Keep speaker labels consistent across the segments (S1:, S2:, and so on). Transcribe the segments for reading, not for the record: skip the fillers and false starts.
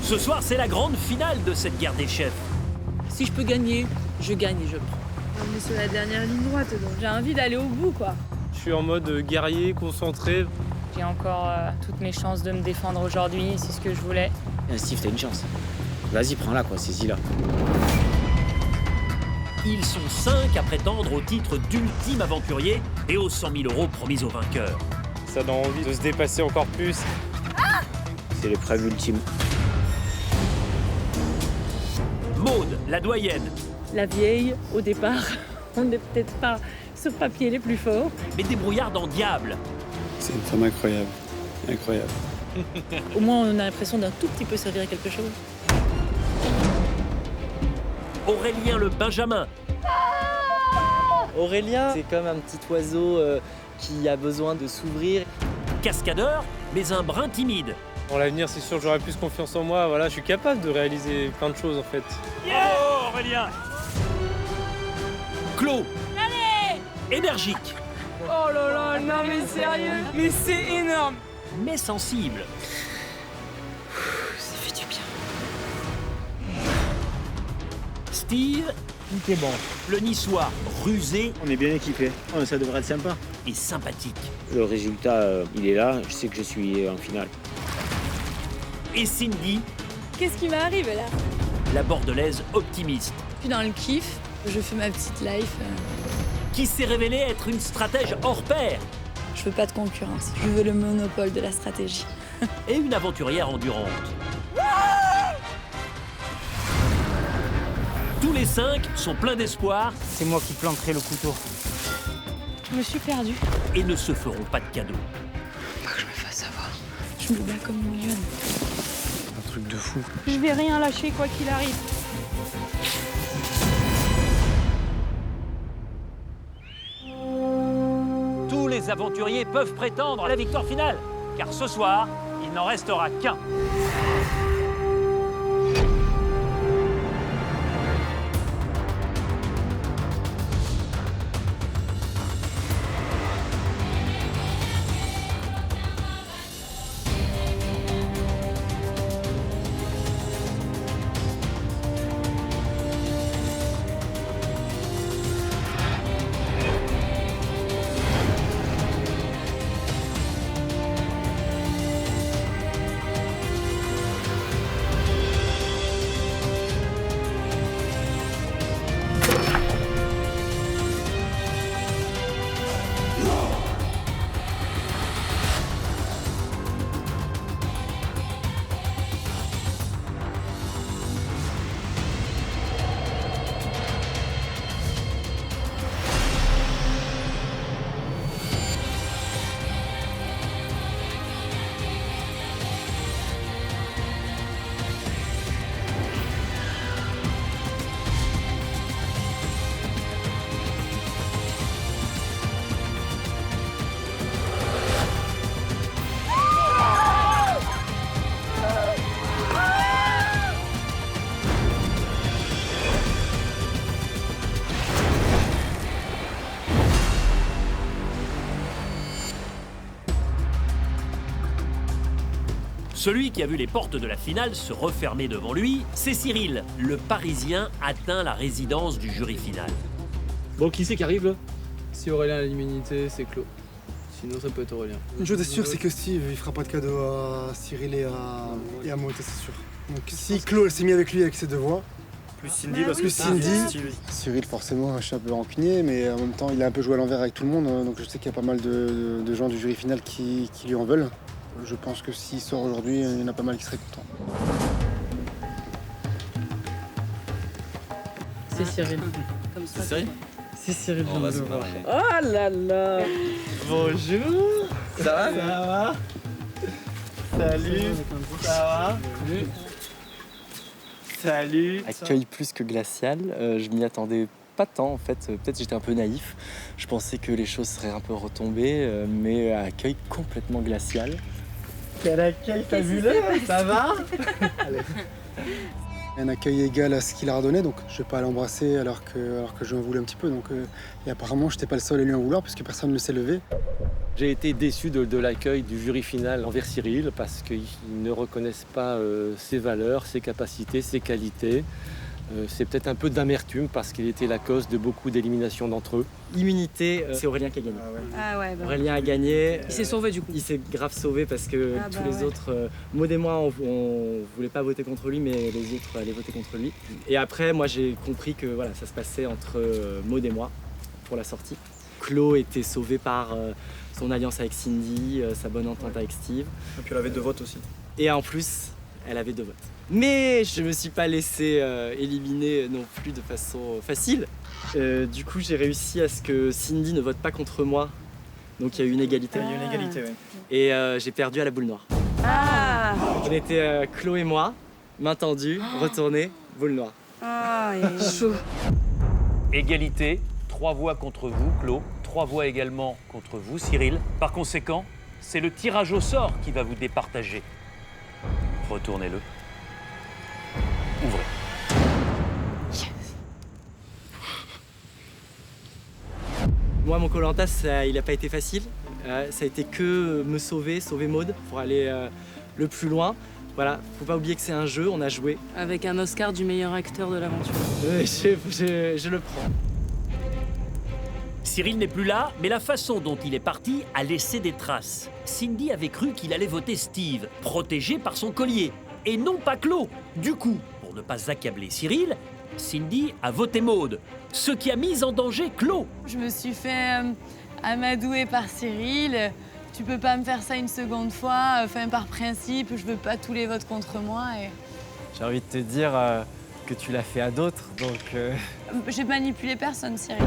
S1: Ce soir, c'est la grande finale de cette guerre des chefs.
S2: Si je peux gagner, je gagne et je prends.
S3: On est sur la dernière ligne droite, donc j'ai envie d'aller au bout, quoi.
S4: Je suis en mode guerrier, concentré.
S5: J'ai encore toutes mes chances de me défendre aujourd'hui, c'est ce que je voulais.
S6: Steve, t'as une chance. Vas-y, prends-la, quoi, saisis-la.
S1: Ils sont 5 à prétendre au titre d'ultime aventurier et aux 100 000 € promis aux vainqueurs.
S4: Ça donne envie de se dépasser encore plus.
S6: C'est l'épreuve ultime.
S1: Maud, la doyenne,
S2: La vieille, au départ, on n'est peut-être pas sur papier les plus forts.
S1: mais débrouillarde en diable.
S7: C'est une femme incroyable. Incroyable.
S2: Au moins, on a l'impression d'un tout petit peu servir à quelque chose.
S1: Aurélien le Benjamin,
S8: Aurélien, c'est comme un petit oiseau qui a besoin de s'ouvrir.
S1: cascadeur, mais un brin timide.
S4: Pour l'avenir, c'est sûr que j'aurai plus confiance en moi. Voilà, je suis capable de réaliser plein de choses, en fait.
S1: Oh, Aurélien. Claude, énergique,
S3: Oh là là, non mais sérieux. Mais c'est énorme.
S1: mais sensible.
S2: Ça fait du bien.
S1: Steve,
S6: Tout est bon.
S1: le niçois, rusé
S6: On est bien équipés. Oh, ça devrait être sympa.
S1: et sympathique.
S6: Le résultat, il est là. Je sais que je suis en finale.
S1: Et Cindy,
S3: Qu'est-ce qui m'arrive là?
S1: la bordelaise optimiste,
S3: Je suis dans le kiff, je fais ma petite life.
S1: qui s'est révélée être une stratège hors pair
S3: Je veux pas de concurrence, je veux le monopole de la stratégie.
S1: et une aventurière endurante. Tous les 5 sont pleins d'espoir
S6: C'est moi qui planterai le couteau.
S3: Je me suis perdue.
S1: et ne se feront pas de cadeaux.
S3: Faut que je me fasse avoir. Je me bats comme une lionne.
S7: Un truc de fou.
S3: Je vais rien lâcher quoi qu'il arrive.
S1: Tous les aventuriers peuvent prétendre à la victoire finale, car ce soir, il n'en restera qu'un. Celui qui a vu les portes de la finale se refermer devant lui, c'est Cyril. Le Parisien atteint la résidence du jury final.
S6: Bon, qui c'est qui arrive, là?
S4: Si Aurélien a l'immunité, c'est clos. Sinon, ça peut être Aurélien.
S9: Une chose est sûre, c'est que Steve, il fera pas de cadeau à Cyril et à Maud, c'est sûr. Donc si Claude s'est mis avec lui avec ses deux voix,
S7: Plus Cindy, parce que
S9: Cindy, Cyril forcément, je suis un peu rancunier, mais en même temps, il a un peu joué à l'envers avec tout le monde, donc je sais qu'il y a pas mal de gens du jury final qui lui en veulent. Je pense que s'il sort aujourd'hui, il y en a pas mal qui seraient contents.
S2: C'est Cyril.
S8: C'est sérieux?
S2: C'est Cyril.
S8: On va se
S2: voir.
S8: marrer.
S2: Oh là là.
S8: Bonjour. Ça va?
S4: Ça va? Salut. Ça va? Salut.
S8: Accueil plus que glacial. Je m'y attendais pas tant en fait. Peut-être j'étais un peu naïf. Je pensais que les choses seraient un peu retombées, mais accueil complètement glacial.
S4: Quel accueil fabuleux. Ça va?
S9: Un accueil égal à ce qu'il a redonné, donc je vais pas l'embrasser alors que je lui en voulais un petit peu. Donc, et apparemment, je n'étais pas le seul à lui en vouloir puisque personne ne s'est levé.
S10: J'ai été déçu de l'accueil du jury final envers Cyril parce qu'ils ne reconnaissent pas ses valeurs, ses capacités, ses qualités. C'est peut-être un peu d'amertume parce qu'il était la cause de beaucoup d'éliminations d'entre eux.
S8: Immunité, c'est Aurélien qui a gagné.
S3: Ah ouais, bah.
S8: Aurélien a gagné.
S3: Il s'est sauvé du coup.
S8: Il s'est grave sauvé parce que
S3: Ah bah
S8: tous les
S3: ouais.
S8: autres, Maud et moi, on voulait pas voter contre lui, mais les autres allaient voter contre lui. Et après, moi, j'ai compris que voilà, ça se passait entre Maud et moi pour la sortie. Chloé était sauvée par son alliance avec Cindy, sa bonne entente avec Steve.
S7: Et puis elle avait 2 votes aussi.
S8: Et en plus, elle avait 2 votes. Mais je me suis pas laissé éliminer non plus de façon facile. Du coup, j'ai réussi à ce que Cindy ne vote pas contre moi. Donc il y a eu une égalité.
S7: Il y a eu une égalité, oui.
S8: Et j'ai perdu à la boule noire.
S3: Ah,
S8: On était Chloé et moi, main tendue, retournée, boule noire.
S3: ah chaud.
S1: Égalité, 3 voix contre vous, Claude, 3 voix également contre vous, Cyril. Par conséquent, c'est le tirage au sort qui va vous départager. Retournez-le. Ouvrez.
S8: Moi, mon Koh-Lanta, il n'a pas été facile. Ça a été que me sauver Maud pour aller le plus loin. Voilà, faut pas oublier que c'est un jeu, on a joué.
S2: Avec un Oscar du meilleur acteur de l'aventure.
S8: Je le prends.
S1: Cyril n'est plus là, mais la façon dont il est parti a laissé des traces. Cindy avait cru qu'il allait voter Steve, protégé par son collier, et non pas Claude. Du coup, pour ne pas accabler Cyril, Cindy a voté Maud, ce qui a mis en danger Claude.
S11: Je me suis fait amadouer par Cyril. Tu peux pas me faire ça une seconde fois. Enfin, par principe, je veux pas tous les votes contre moi. Et...
S8: J'ai envie de te dire que tu l'as fait à d'autres, donc...
S11: J'ai manipulé personne, Cyril.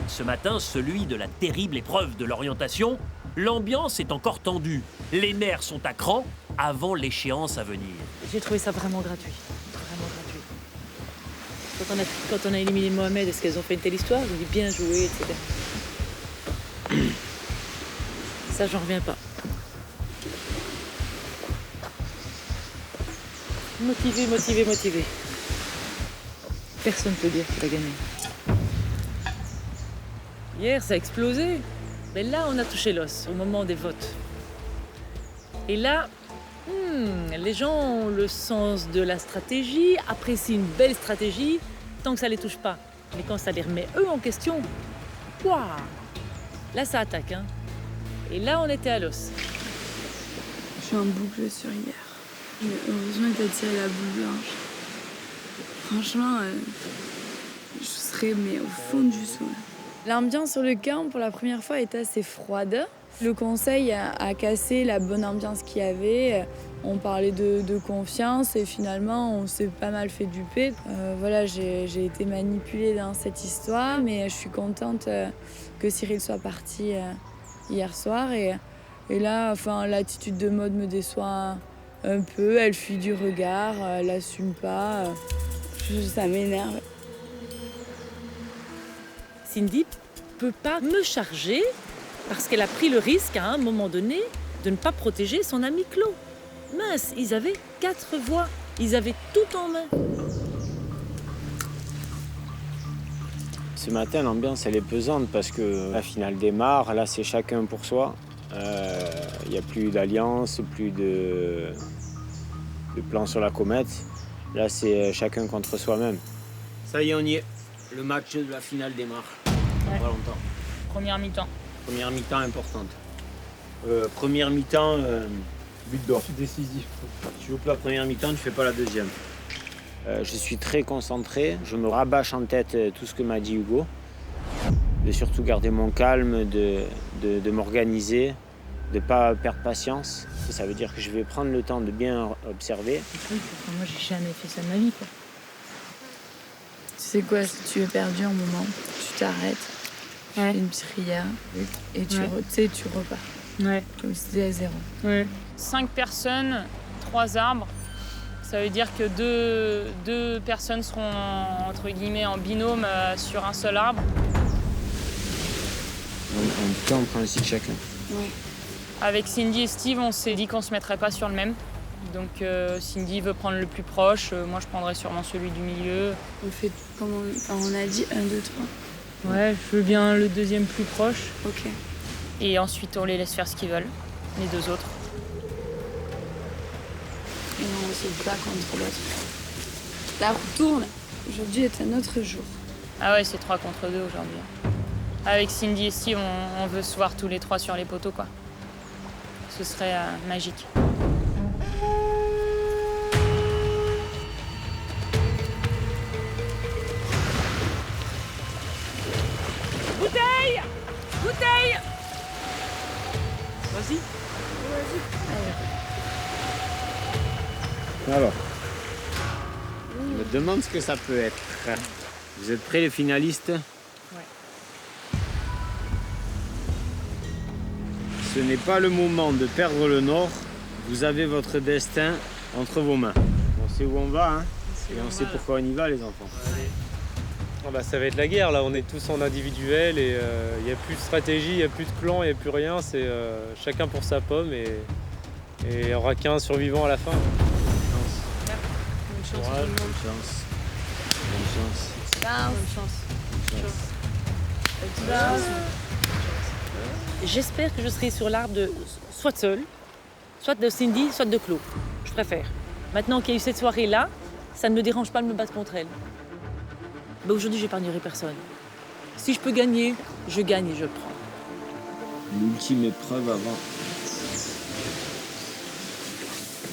S1: Ce matin, celui de la terrible épreuve de l'orientation, l'ambiance est encore tendue. Les nerfs sont à cran avant l'échéance à venir.
S2: J'ai trouvé ça vraiment gratuit. Vraiment gratuit. Quand on a éliminé Mohamed, est-ce qu'elles ont fait une telle histoire? Je dis bien joué, etc. Ça, j'en reviens pas. Motivé. Personne ne peut dire qu'il a gagné. Hier, ça a explosé. Mais là, on a touché l'os au moment des votes. Et là, les gens ont le sens de la stratégie, apprécient une belle stratégie, tant que ça les touche pas. Mais quand ça les remet eux en question, waouh, là, ça attaque. Hein. Et là, on était à l'os.
S11: Je suis en boucle sur hier. Mais heureusement que t'as tiré la boule blanche. Franchement, je serais au fond du seau. L'ambiance sur le camp, pour la première fois, était assez froide. Le conseil a cassé la bonne ambiance qu'il y avait. On parlait de confiance et finalement, on s'est pas mal fait duper. Voilà, j'ai été manipulée dans cette histoire, mais je suis contente que Cyril soit parti hier soir. Et là, enfin, l'attitude de Maud me déçoit un peu. Elle fuit du regard, elle assume pas. Ça m'énerve.
S2: Cindy peut pas me charger parce qu'elle a pris le risque à un moment donné de ne pas protéger son ami Claude. Mince, ils avaient 4 voix, ils avaient tout en main.
S6: Ce matin, l'ambiance, elle est pesante parce que la finale démarre. Là, c'est chacun pour soi. Il n'y a plus d'alliance, plus de plan sur la comète. Là, c'est chacun contre soi-même. Ça y est, on y est. Le match de la finale démarre.
S5: Ouais.
S6: Pas longtemps.
S5: Première mi-temps.
S6: Première mi-temps importante. Première mi-temps, but d'or.
S7: Décisif.
S6: Tu joues pas la première mi-temps, tu fais pas la deuxième. Je suis très concentré. Je me rabâche en tête tout ce que m'a dit Hugo. De surtout garder mon calme, de m'organiser, de ne pas perdre patience. Ça veut dire que je vais prendre le temps de bien observer.
S2: Moi, j'ai jamais fait ça de ma vie, quoi.
S11: Tu sais quoi, si tu es perdu un moment, tu t'arrêtes, tu fais une prière et tu repars.
S2: Ouais.
S11: Comme si c'était à 0.
S2: Ouais.
S5: 5 personnes, 3 arbres. Ça veut dire que deux personnes seront entre guillemets en binôme sur un seul arbre.
S6: On plante ainsi chacun.
S11: Ouais.
S5: Avec Cindy et Steve, on s'est dit qu'on se mettrait pas sur le même. Donc Cindy veut prendre le plus proche, moi je prendrais sûrement celui du milieu.
S11: On fait comme on a dit 1, 2,
S5: Ouais, je veux bien le deuxième plus proche.
S11: Ok.
S5: Et ensuite, on les laisse faire ce qu'ils veulent, les deux autres.
S11: Et on se bat contre l'autre. La roue tourne. Aujourd'hui est un autre jour.
S5: Ah ouais, c'est 3 contre 2 aujourd'hui. Avec Cindy et Steve, on veut se voir tous les 3 sur les poteaux, quoi. Ce serait magique.
S2: Bouteille! Bouteille! Vas-y.
S6: Alors, je me demande ce que ça peut être. Vous êtes prêts les finalistes?
S5: Ouais.
S6: Ce n'est pas le moment de perdre le nord. Vous avez votre destin entre vos mains. On sait où on va, hein? Et on sait pourquoi on y va, les enfants.
S4: Ah bah, ça va être la guerre là, on est tous en individuel et il n'y a plus de stratégie, il n'y a plus de clan, il n'y a plus rien, c'est chacun pour sa pomme et il n'y aura qu'un survivant à la fin.
S5: Bonne chance.
S6: Courage, bonne chance. Bonne chance.
S2: J'espère que je serai sur l'arbre de soit seule, soit de Cindy, soit de Claude. Je préfère. Maintenant qu'il y a eu cette soirée-là, ça ne me dérange pas de me battre contre elle. Mais aujourd'hui, j'épargnerai personne. Si je peux gagner, je gagne et je le prends.
S6: L'ultime épreuve avant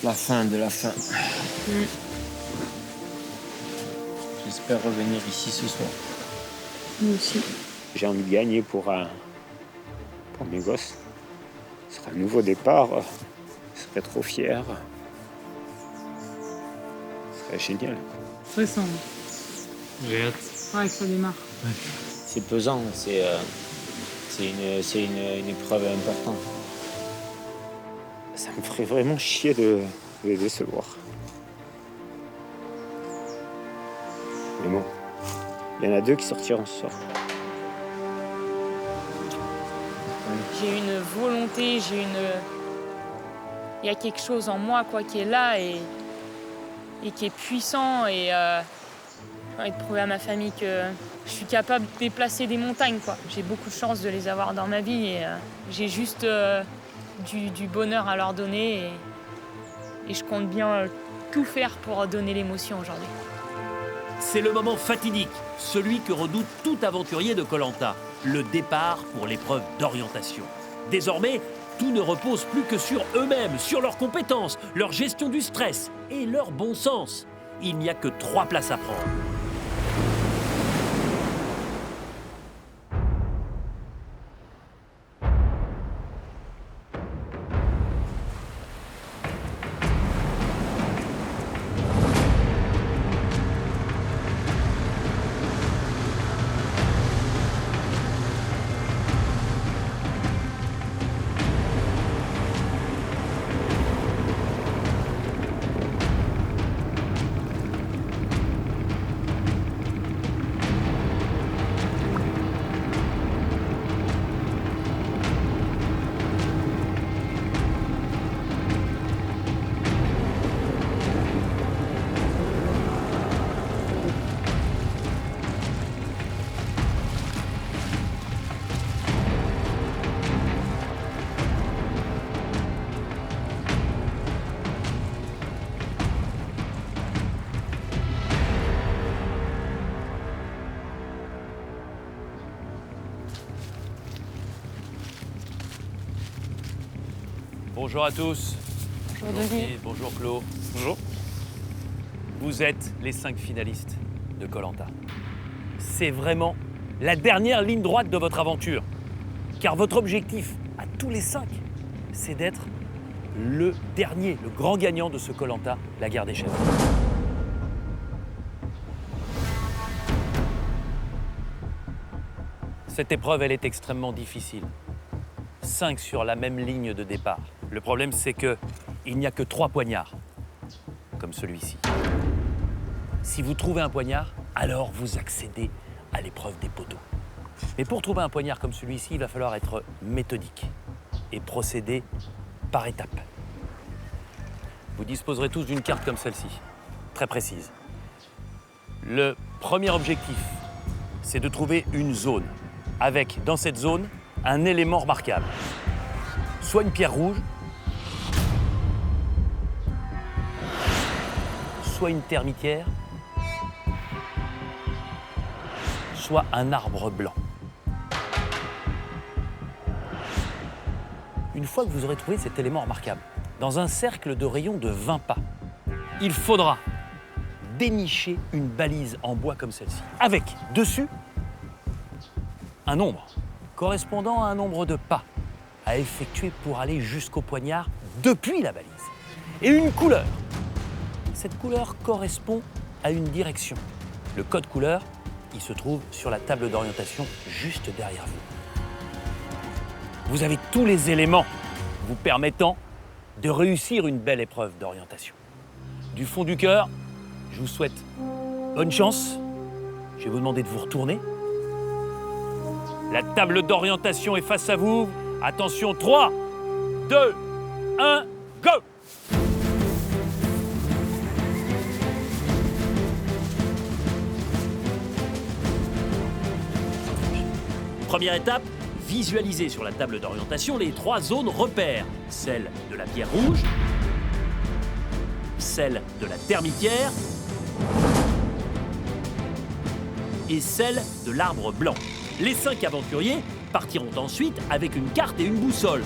S6: la fin de la fin. J'espère revenir ici ce soir.
S11: Moi aussi.
S6: J'ai envie de gagner pour mes gosses. Ce sera un nouveau départ. Je serai trop fier. Ce serait génial.
S5: Stressant.
S4: J'ai hâte.
S5: Ouais, que ça démarre.
S6: C'est pesant, c'est une épreuve importante. Ça me ferait vraiment chier de les décevoir. Mais bon, il y en a 2 qui sortiront ce soir.
S5: J'ai une volonté, il y a quelque chose en moi quoi, qui est là et qui est puissant et j'ai envie de prouver à ma famille que je suis capable de déplacer des montagnes, quoi. J'ai beaucoup de chance de les avoir dans ma vie et j'ai juste du bonheur à leur donner et je compte bien tout faire pour donner l'émotion aujourd'hui.
S1: C'est le moment fatidique, celui que redoute tout aventurier de Koh-Lanta, le départ pour l'épreuve d'orientation. Désormais, tout ne repose plus que sur eux-mêmes, sur leurs compétences, leur gestion du stress et leur bon sens. Il n'y a que 3 places à prendre. Bonjour à tous.
S5: Bonjour Denis.
S1: Bonjour Claude.
S4: Bonjour.
S1: Vous êtes les 5 finalistes de Koh-Lanta. C'est vraiment la dernière ligne droite de votre aventure. Car votre objectif, à tous les 5, c'est d'être le dernier, le grand gagnant de ce Koh-Lanta, la guerre des chefs. Cette épreuve, elle est extrêmement difficile. 5 sur la même ligne de départ. Le problème, c'est qu'il n'y a que 3 poignards, comme celui-ci. Si vous trouvez un poignard, alors vous accédez à l'épreuve des poteaux. Mais pour trouver un poignard comme celui-ci, il va falloir être méthodique et procéder par étapes. Vous disposerez tous d'une carte comme celle-ci, très précise. Le premier objectif,
S12: c'est de trouver une zone, avec, dans cette zone, un élément remarquable. Soit une pierre rouge, soit une termitière, soit un arbre blanc. Une fois que vous aurez trouvé cet élément remarquable, dans un cercle de rayon de 20 pas, il faudra dénicher une balise en bois comme celle-ci, avec, dessus, un nombre correspondant à un nombre de pas à effectuer pour aller jusqu'au poignard depuis la balise. Et une couleur. Cette couleur correspond à une direction. Le code couleur, il se trouve sur la table d'orientation juste derrière vous. Vous avez tous les éléments vous permettant de réussir une belle épreuve d'orientation. Du fond du cœur, je vous souhaite bonne chance. Je vais vous demander de vous retourner. La table d'orientation est face à vous. Attention, 3, 2, 1, go!
S1: Première étape, visualisez sur la table d'orientation les 3 zones repères. Celle de la pierre rouge, celle de la termitière et celle de l'arbre blanc. Les 5 aventuriers partiront ensuite avec une carte et une boussole.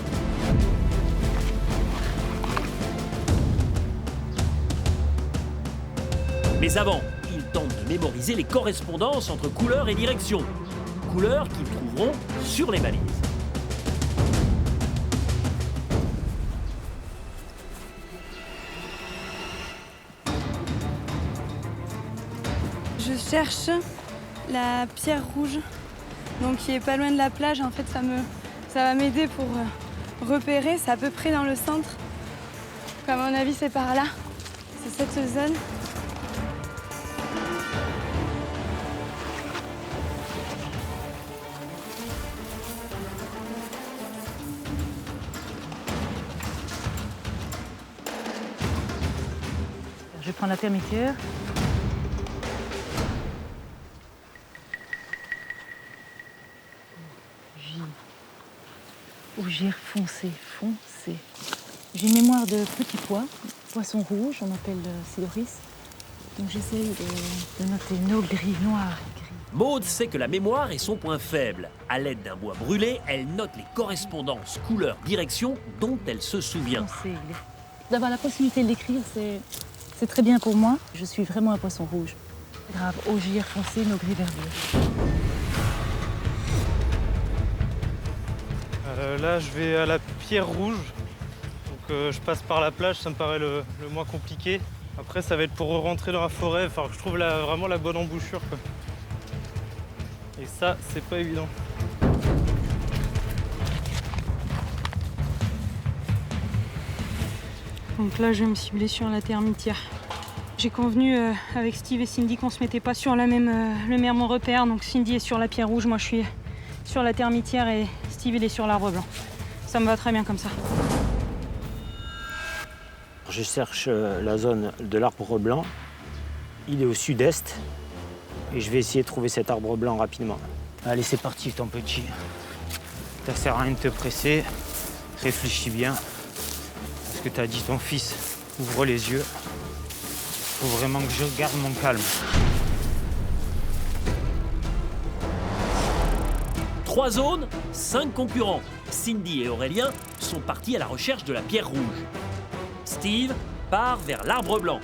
S1: Mais avant, ils tentent de mémoriser les correspondances entre couleurs et direction. Couleurs qu'ils trouveront sur les balises.
S11: Je cherche la pierre rouge, donc qui est pas loin de la plage. En fait, ça va m'aider pour repérer. C'est à peu près dans le centre. À mon avis, c'est par là. C'est cette zone.
S2: Je vais prendre la termitière. Ougire foncé, foncé. J'ai une mémoire de petits pois, poisson rouge, on appelle Sidoris. Donc j'essaye de noter nos gris, noirs.
S1: Maud sait que la mémoire est son point faible. À l'aide d'un bois brûlé, elle note les correspondances, couleurs, directions dont elle se souvient.
S2: D'avoir la possibilité de l'écrire, c'est très bien pour moi. Je suis vraiment un poisson rouge. Grave, ougire foncé, nos gris verdeux.
S4: Là, je vais à la pierre rouge. Donc, je passe par la plage, ça me paraît le moins compliqué. Après, ça va être pour rentrer dans la forêt. Enfin, je trouve vraiment la bonne embouchure, quoi. Et ça, c'est pas évident.
S13: Donc là, je vais me cibler sur la termitière. J'ai convenu avec Steve et Cindy qu'on se mettait pas sur le même repère. Donc Cindy est sur la pierre rouge, moi je suis sur la termitière et Steve il est sur l'arbre blanc. Ça me va très bien comme ça.
S6: Je cherche la zone de l'arbre blanc. Il est au sud-est et je vais essayer de trouver cet arbre blanc rapidement. Allez, c'est parti, ton petit. Ça sert à rien de te presser. Réfléchis bien. Ce que t'as dit ton fils. Ouvre les yeux. Faut vraiment que je garde mon calme.
S1: 3 zones, 5 concurrents. Cindy et Aurélien sont partis à la recherche de la pierre rouge. Steve part vers l'arbre blanc.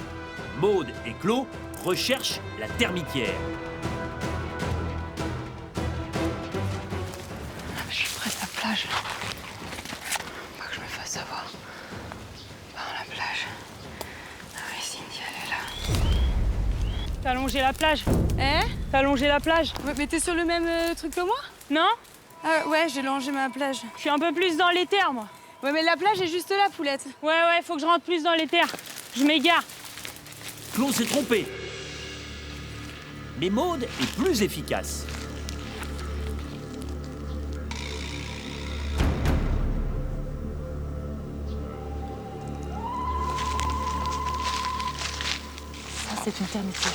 S1: Maud et Claude recherchent la termitière.
S11: Je suis près de la plage. Faut que je me fasse avoir. Par la plage. Ah oui, Cindy, elle est là.
S13: T'as longé la plage?
S11: Hein?
S13: T'as longé la plage?
S11: Ouais, mais t'es sur le même truc que moi?
S13: Non?
S11: Ah ouais, j'ai longé ma plage.
S13: Je suis un peu plus dans les terres, moi.
S11: Ouais, mais la plage est juste là, poulette.
S13: Ouais, faut que je rentre plus dans les terres. Je m'égare.
S1: Claude s'est trompé. Mais Maud est plus efficace.
S2: Ça, c'est une termitière.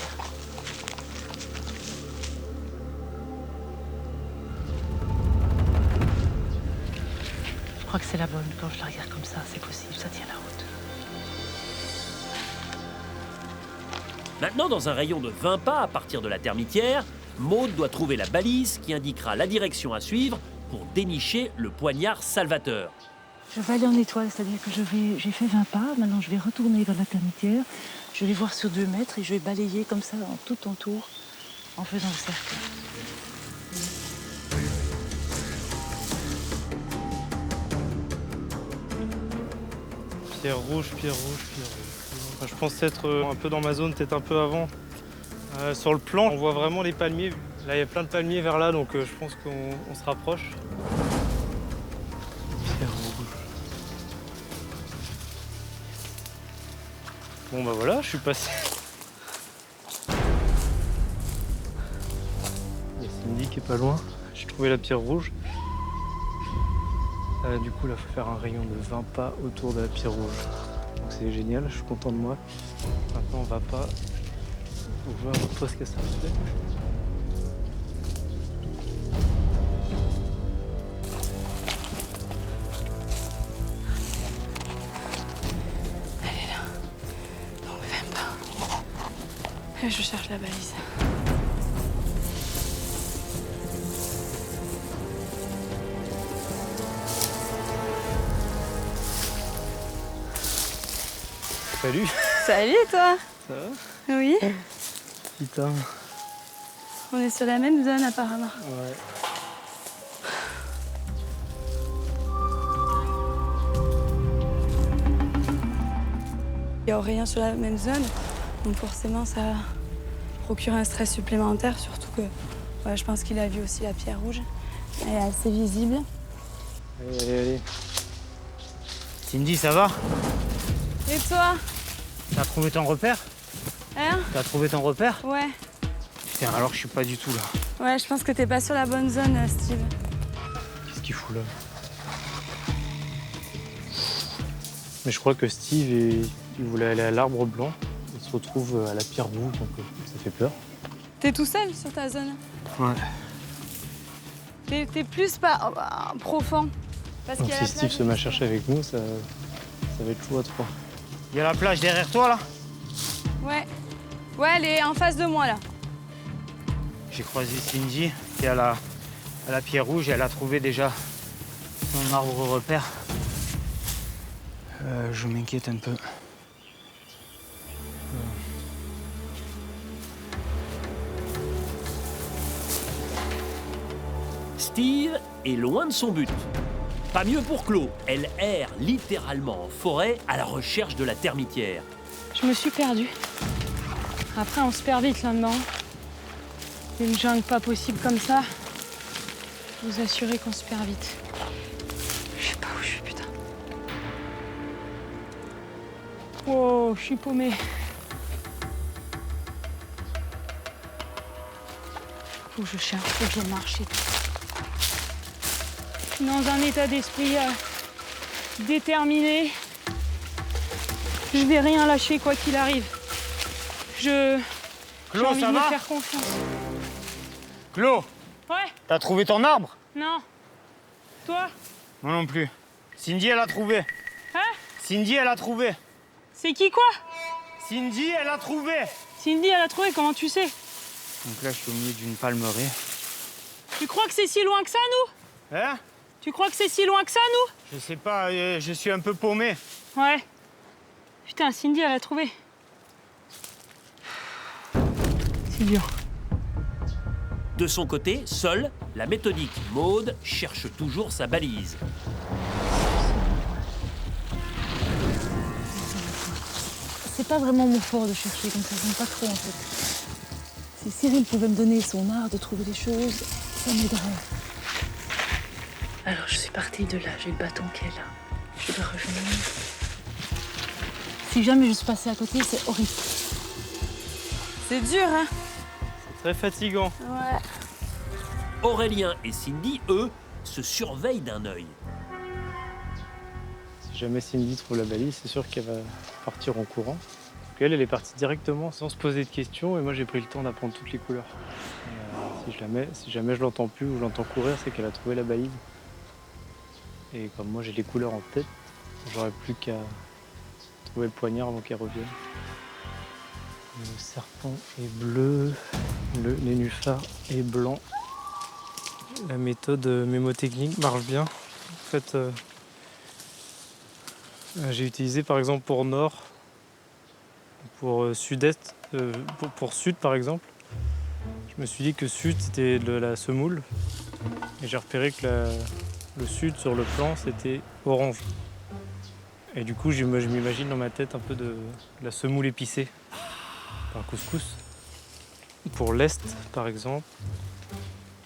S2: c'est la bonne. Quand je la regarde comme ça, c'est possible, ça tient la route.
S1: Maintenant, dans un rayon de 20 pas à partir de la termitière, Maud doit trouver la balise qui indiquera la direction à suivre pour dénicher le poignard salvateur.
S2: Je vais aller en étoile, c'est-à-dire que j'ai fait 20 pas, maintenant je vais retourner vers la termitière, je vais voir sur 2 mètres et je vais balayer comme ça tout en tour en faisant le cercle.
S4: Pierre rouge, pierre rouge, pierre rouge. Enfin, je pense être un peu dans ma zone, peut-être un peu avant. Sur le plan, on voit vraiment les palmiers. Là, il y a plein de palmiers vers là, donc je pense qu'on se rapproche. Pierre rouge. Bon bah voilà, je suis passé. Il y a Cindy qui est pas loin. J'ai trouvé la pierre rouge. Du coup, là, il faut faire un rayon de 20 pas autour de la pierre rouge. Donc c'est génial, je suis content de moi. Maintenant, on va pas. On voit un peu ce que ça fait.
S11: Elle est là. Donc 20 pas. Et je cherche la balise.
S4: Salut.
S11: Salut toi.
S4: Ça va?
S11: Oui.
S4: Putain.
S11: On est sur la même zone apparemment.
S4: Ouais.
S11: Il y a rien sur la même zone, donc forcément ça procure un stress supplémentaire, surtout que ouais, je pense qu'il a vu aussi la pierre rouge. Elle est assez visible.
S4: Allez, allez, allez.
S14: Cindy, ça va?
S11: Et toi?
S14: T'as trouvé ton repère?
S11: Hein?
S14: T'as trouvé ton repère?
S11: Ouais.
S14: Putain, alors je suis pas du tout là.
S11: Ouais, je pense que t'es pas sur la bonne zone, Steve.
S4: Qu'est-ce qu'il fout là? Mais je crois que Steve, il voulait aller à l'arbre blanc. Il se retrouve à la pierre rouge, donc ça fait peur.
S11: T'es tout seul sur ta zone?
S4: Ouais.
S11: T'es plus pas profond. Parce
S4: Donc
S11: qu'il y a
S4: si
S11: la
S4: Steve
S11: plage.
S4: se met à chercher avec nous, ça va être chaud à 3.
S14: Il y a la plage derrière toi là?
S11: Ouais. Ouais, elle est en face de moi là.
S14: J'ai croisé Cindy qui est à la pierre rouge et elle a trouvé déjà son arbre repère. Je m'inquiète un peu.
S1: Steve est loin de son but. Pas mieux pour Claude. Elle erre littéralement en forêt à la recherche de la termitière.
S13: Je me suis perdue. Après, on se perd vite là-dedans. Une jungle pas possible comme ça. Vous assurez qu'on se perd vite. Je sais pas où je suis, putain. Oh, je suis paumée. Faut que je cherche, faut que je marche et tout. Dans un état d'esprit déterminé. Je vais rien lâcher quoi qu'il arrive. J'ai envie
S14: ça
S13: de me
S14: va?
S13: faire confiance.
S14: Claude,
S13: Ouais,
S14: t'as trouvé ton arbre?
S13: non. Toi?
S14: Moi non plus. Cindy, elle a trouvé.
S13: Hein?
S14: Cindy, elle a trouvé.
S13: C'est qui quoi?
S14: Cindy, elle a trouvé.
S13: Cindy, elle a trouvé, comment tu sais?
S14: Donc là, je suis au milieu d'une palmeraie.
S13: Tu crois que c'est si loin que ça, nous?
S14: Hein?
S13: Tu crois que c'est si loin que ça, nous?
S14: Je sais pas, je suis un peu paumé.
S13: Ouais. Putain, Cindy, elle a trouvé. C'est dur.
S1: De son côté, seule, la méthodique Maud cherche toujours sa balise.
S2: C'est pas vraiment mon fort de chercher comme ça, j'aime pas trop en fait. Si Cyril pouvait me donner son art de trouver des choses, ça m'aiderait. Alors je suis partie de là, j'ai le bâton qui est là. Je dois revenir. Si jamais je suis passée à côté, c'est horrible.
S11: C'est dur, hein?
S4: C'est très fatigant.
S11: Ouais.
S1: Aurélien et Cindy, eux, se surveillent d'un œil.
S4: Si jamais Cindy trouve la balise, c'est sûr qu'elle va partir en courant. Donc elle est partie directement sans se poser de questions et moi j'ai pris le temps d'apprendre toutes les couleurs. Si jamais je l'entends plus ou je l'entends courir, c'est qu'elle a trouvé la balise. Et comme moi j'ai les couleurs en tête, j'aurais plus qu'à trouver le poignard avant qu'il revienne. Le serpent est bleu, le nénuphar est blanc. La méthode mémotechnique marche bien. En fait, j'ai utilisé par exemple pour nord, pour sud-est, pour sud par exemple. Je me suis dit que sud c'était de la semoule et j'ai repéré que le sud sur le plan c'était orange. Et du coup je m'imagine dans ma tête un peu de la semoule épicée, un couscous. Pour l'est par exemple,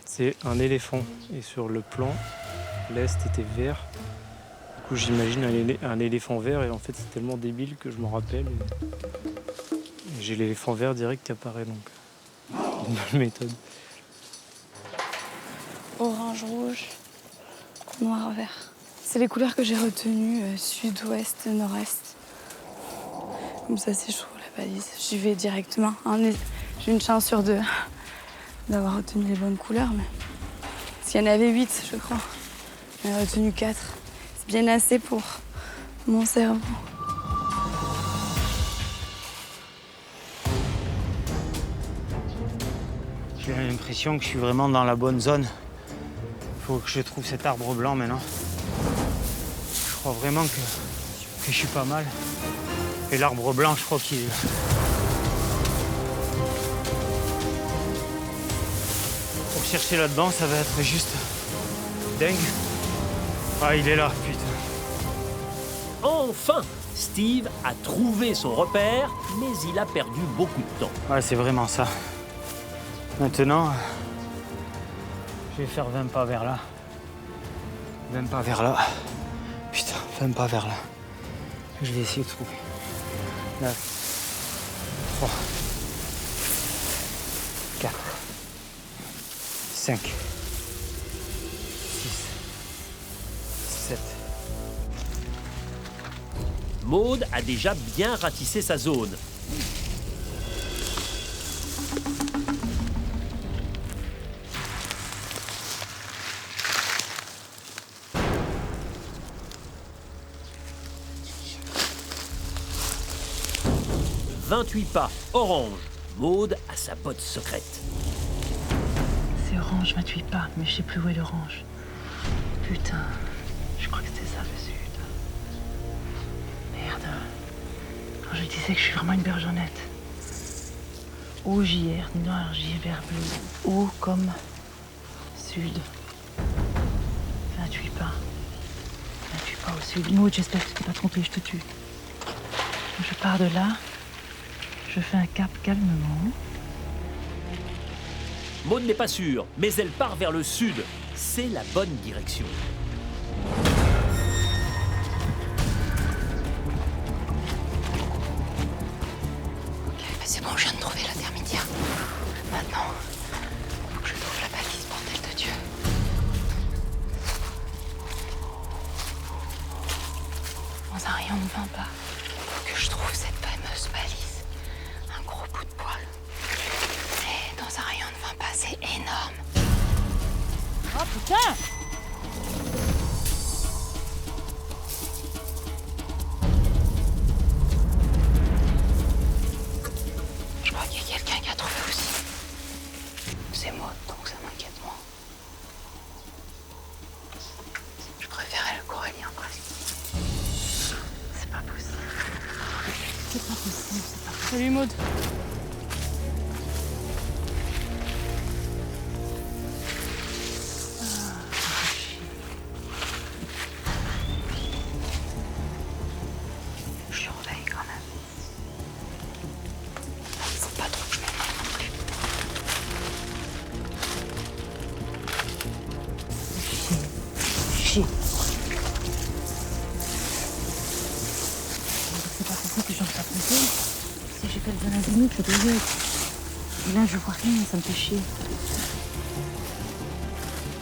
S4: c'est un éléphant et sur le plan l'est était vert. Du coup j'imagine un éléphant vert et en fait c'est tellement débile que je m'en rappelle. Et j'ai l'éléphant vert direct qui apparaît donc. Une bonne méthode.
S11: Orange, rouge, noir, vert. C'est les couleurs que j'ai retenues, sud, ouest, nord-est. Comme ça, si je trouve la balise, j'y vais directement. J'ai une chance sur 2 d'avoir retenu les bonnes couleurs, mais s'il y en avait 8, je crois, j'en ai retenu 4. C'est bien assez pour mon cerveau.
S14: J'ai l'impression que je suis vraiment dans la bonne zone. Il faut que je trouve cet arbre blanc maintenant. Je crois vraiment que je suis pas mal. Et l'arbre blanc, je crois qu'il est là. Pour chercher là-dedans, ça va être juste dingue. Ah, il est là, putain.
S1: Enfin, Steve a trouvé son repère, mais il a perdu beaucoup de temps.
S14: Ouais, c'est vraiment ça. Maintenant, je vais faire 20 pas vers là. 20 pas vers là. Putain, 20 pas vers là. Je vais essayer de trouver. 9, 3, 4, 5, 6, 7.
S1: Maud a déjà bien ratissé sa zone. « 28 pas, orange. Maud a sa botte secrète.
S2: C'est orange, 28 pas, mais je sais plus où est l'orange. Putain, je crois que c'était ça le sud. Merde. Quand je disais que je suis vraiment une bergonnette. O, JR, noir, J, vert, bleu. O comme sud. 28 pas. 28 pas au sud. Maud, j'espère que tu t'es pas trompée, je te tue. Je pars de là. Je fais un cap calmement.
S1: Maud n'est pas sûre, mais elle part vers le sud. C'est la bonne direction.
S11: Ok, c'est bon, je viens de trouver la termitière. Maintenant, faut que je trouve la balise, bordel de Dieu. Dans un rayon de 20 pas, faut que je trouve cette fameuse balise. Bout de poil. Et dans un rayon de 20 pas, c'est énorme.
S5: Oh putain!
S11: Je crois qu'il y a quelqu'un qui a trouvé aussi. C'est moi, donc ça m'inquiète moins. Je préférais le corallien presque. C'est pas possible.
S5: C'est pas possible, c'est pas possible. Salut Maud.
S11: Je surveille quand même. Faut pas trop que je me mêle non plus.
S2: Chier. C'est pas possible que j'en sois trompée. Si j'ai fait le bon azimut, je dois y être. Et là, je vois rien, ça me fait chier.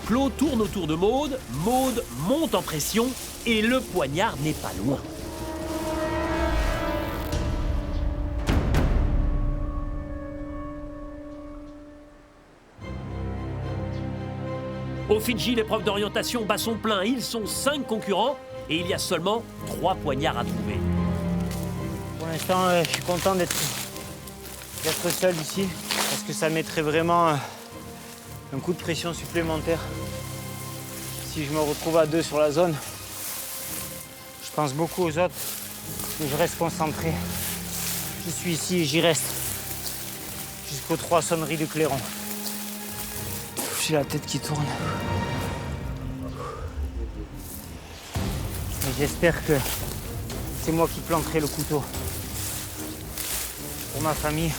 S1: Claude tourne autour de Maud, Maud monte en pression et le poignard n'est pas loin. Au Fidji, l'épreuve d'orientation bat son plein. Ils sont 5 concurrents et il y a seulement 3 poignards à trouver.
S14: Pour l'instant, je suis content d'être seul ici, parce que ça mettrait vraiment un coup de pression supplémentaire. Si je me retrouve à 2 sur la zone, je pense beaucoup aux autres, mais je reste concentré. Je suis ici et j'y reste jusqu'aux 3 sonneries de clairon. J'ai la tête qui tourne. Et j'espère que c'est moi qui planterai le couteau. Pour ma famille,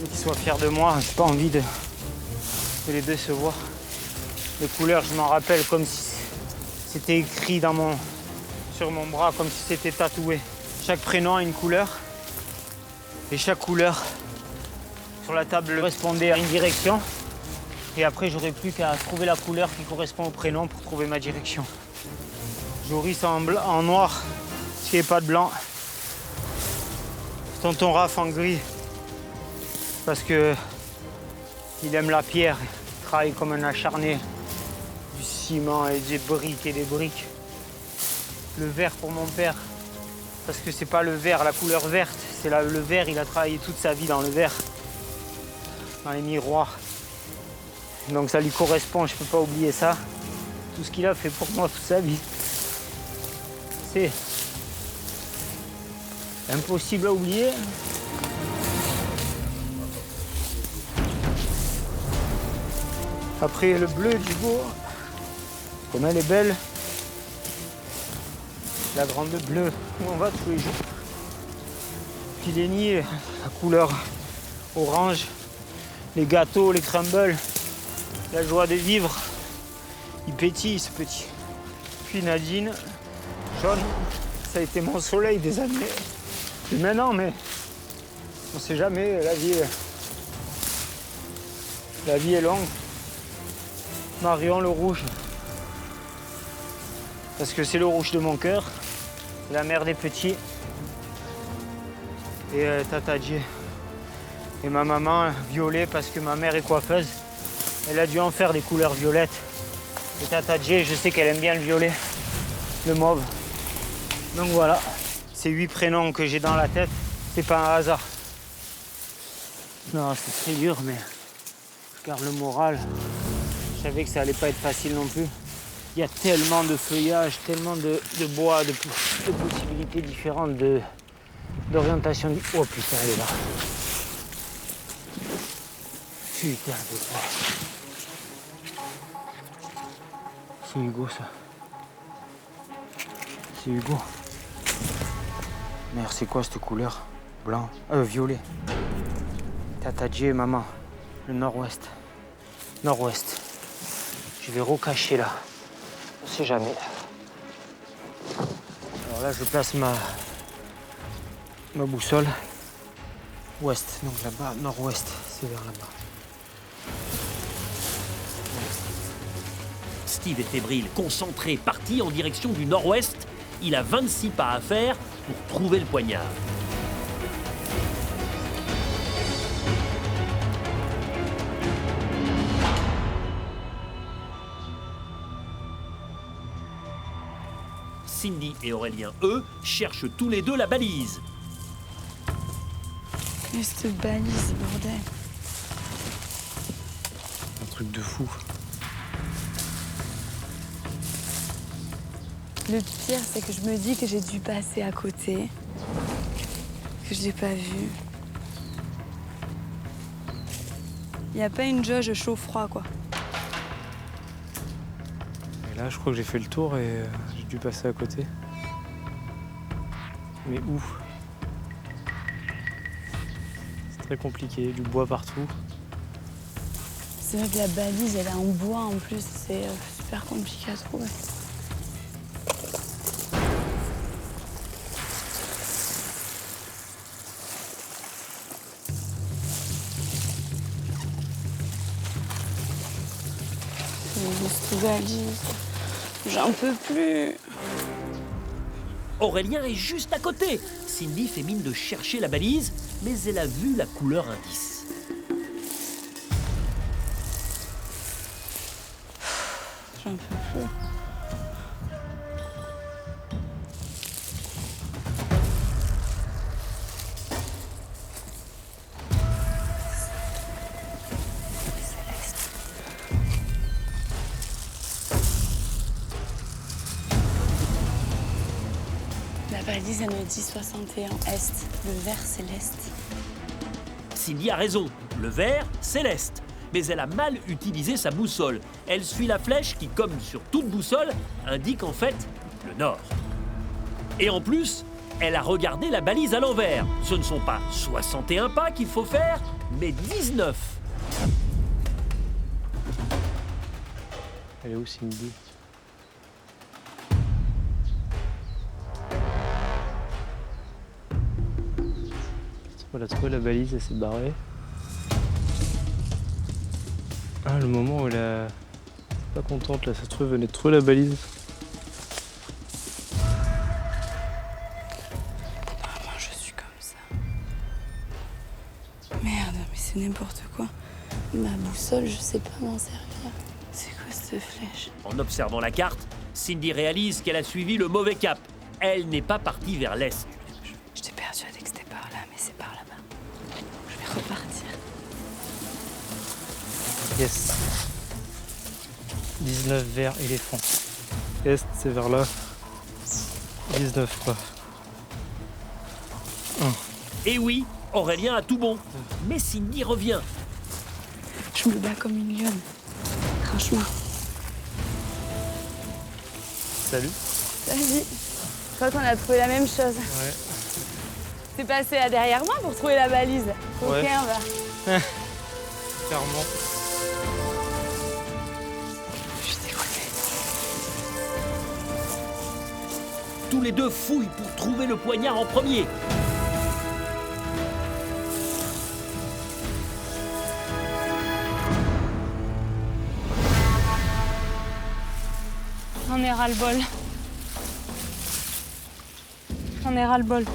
S14: qu'ils soient fiers de moi, j'ai pas envie de les décevoir. Les couleurs, je m'en rappelle comme si c'était écrit sur mon bras, comme si c'était tatoué. Chaque prénom a une couleur. Et chaque couleur sur la table correspondait à une direction. Et après, j'aurais plus qu'à trouver la couleur qui correspond au prénom pour trouver ma direction. Joris en noir, s'il n'y avait pas de blanc. Tonton Raph en gris, parce que il aime la pierre, il travaille comme un acharné. Du ciment et des briques et des briques. Le vert pour mon père, parce que c'est pas le vert, la couleur verte, c'est le vert, il a travaillé toute sa vie dans le vert, dans les miroirs. Donc ça lui correspond, je peux pas oublier ça. Tout ce qu'il a fait pour moi toute sa vie. C'est impossible à oublier. Après le bleu du beau, comme elle est belle. La grande bleue où on va tous les jours. Puis les nids, la couleur orange, les gâteaux, les crumbles, la joie de vivre. Il pétille ce petit. Puis Nadine, jaune, ça a été mon soleil des années. Et maintenant, mais on sait jamais, la vie est longue. Marion, le rouge, parce que c'est le rouge de mon cœur, la mère des petits, et Tata Djé. Et ma maman, violet, parce que ma mère est coiffeuse, elle a dû en faire des couleurs violettes. Et Tata Djé, je sais qu'elle aime bien le violet, le mauve. Donc voilà, ces 8 prénoms que j'ai dans la tête, c'est pas un hasard. Non, c'est très dur, mais je garde le moral. Je savais que ça allait pas être facile non plus. Il y a tellement de feuillage, tellement de bois, de possibilités différentes d'orientation. Oh putain, elle est là. Putain de bois. C'est Hugo ça. C'est Hugo. Merde, c'est quoi cette couleur? Blanc. Violet. Tata Djé, maman. Le nord-ouest. Nord-ouest. Je vais recacher là. On sait jamais. Alors là, je place ma boussole. Ouest. Donc là-bas, nord-ouest. C'est vers là-bas.
S1: Steve est fébrile, concentré, parti en direction du nord-ouest. Il a 26 pas à faire pour trouver le poignard. Cindy et Aurélien, eux, cherchent tous les deux la balise.
S11: Mais cette balise, bordel.
S4: Un truc de fou.
S11: Le pire, c'est que je me dis que j'ai dû passer à côté, que je l'ai pas vu. Il n'y a pas une jauge chaud-froid, quoi.
S4: Et là, je crois que j'ai fait le tour et j'ai dû passer à côté. Mais où? C'est très compliqué, du bois partout.
S11: C'est vrai que la balise, elle est en bois en plus, c'est super compliqué à trouver. Cette balise, j'en peux plus.
S1: Aurélien est juste à côté. Cindy fait mine de chercher la balise, mais elle a vu la couleur indice.
S11: J'en peux plus. La balise, elle me dit 61 Est. Le vert, c'est l'Est.
S1: Cindy a raison, le vert, c'est l'Est. Mais elle a mal utilisé sa boussole. Elle suit la flèche qui, comme sur toute boussole, indique en fait le nord. Et en plus, elle a regardé la balise à l'envers. Ce ne sont pas 61 pas qu'il faut faire, mais 19.
S10: Elle est où, Cindy? Elle a trouvé la balise, elle s'est barrée. Ah, le moment où elle est pas contente, là, ça se trouve, elle venait de trouver la balise.
S11: Moi, je suis comme ça. Merde, mais c'est n'importe quoi. Ma boussole, je sais pas m'en servir. C'est quoi cette flèche?
S1: En observant la carte, Cindy réalise qu'elle a suivi le mauvais cap. Elle n'est pas partie vers l'Est.
S11: J'étais persuadée que c'était par là, mais c'est par là-bas. Je vais repartir.
S10: Yes. 19 vers éléphant. Est, c'est vers là. 19 pas.
S1: Et oui, Aurélien a tout bon. Mais Cindy revient.
S11: Je me bats comme une lionne. Franchement.
S10: Salut.
S11: Vas-y. Je crois qu'on a trouvé la même chose.
S10: Ouais.
S11: T'es passé là derrière moi pour trouver la balise.
S10: Ouais.
S11: Ok, on va.
S10: Clairement.
S11: Je suis dégoûtée.
S1: Tous les deux fouillent pour trouver le poignard en premier.
S13: J'en ai ras-le-bol. J'en ai ras-le-bol.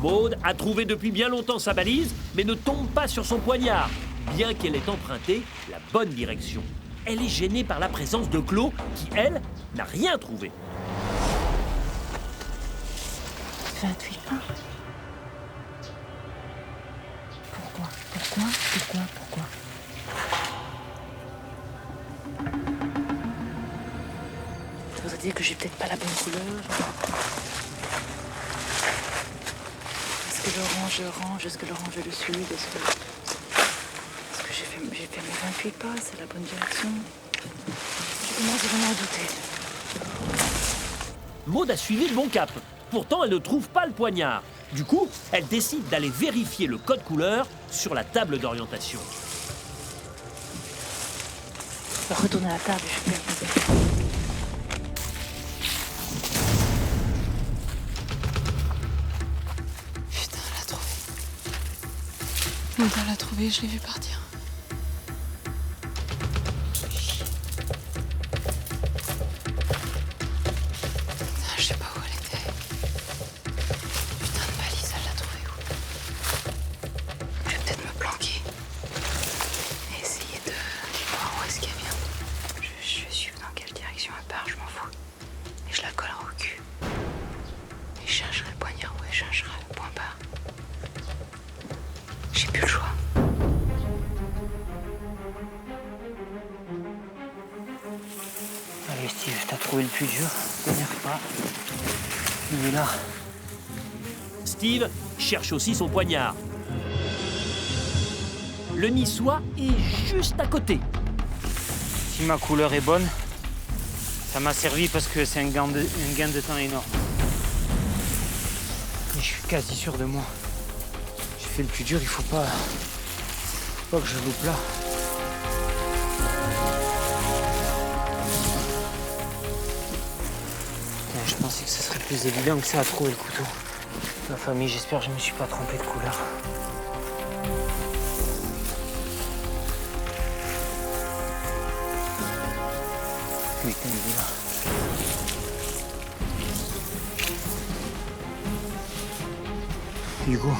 S1: Maud a trouvé depuis bien longtemps sa balise, mais ne tombe pas sur son poignard, bien qu'elle ait emprunté la bonne direction. Elle est gênée par la présence de Claude, qui, elle, n'a rien trouvé.
S11: 28 pas. Pourquoi? Ça voudrait dire que j'ai peut-être pas la bonne couleur. Est-ce que l'orange est-ce que l'orange est le sud? Est-ce que j'ai fait mes 28 pas? C'est la bonne direction? Je commence vraiment à douter.
S1: Maud a suivi le bon cap. Pourtant, elle ne trouve pas le poignard. Du coup, elle décide d'aller vérifier le code couleur sur la table d'orientation.
S11: Je vais retourner à la table et je vais regarder. Putain, elle l'a trouvé. Elle l'a trouvé, je l'ai vu partir. Putain, je sais pas où elle était. Putain de balise, elle l'a trouvée où? Je vais peut-être me planquer. Et essayer de voir où est-ce qu'elle vient. Je vais suivre dans quelle direction elle part, je m'en fous. Et je la collerai au cul. Et je chercherai le poignard où elle cherchera le point barre. J'ai plus le choix.
S14: Allez Steve, t'as trouvé le plus dur. T'énerve pas. Il est là.
S1: Steve cherche aussi son poignard. Le niçois est juste à côté.
S14: Si ma couleur est bonne, ça m'a servi parce que c'est un gain de temps énorme. Mais je suis quasi sûr de moi. J'ai fait le plus dur, il faut pas que je loupe là. Putain, je pensais que ce serait plus évident que ça à trouver le couteau. Ma famille, j'espère que je me suis pas trompé de couleur. Putain, il est là. Hugo.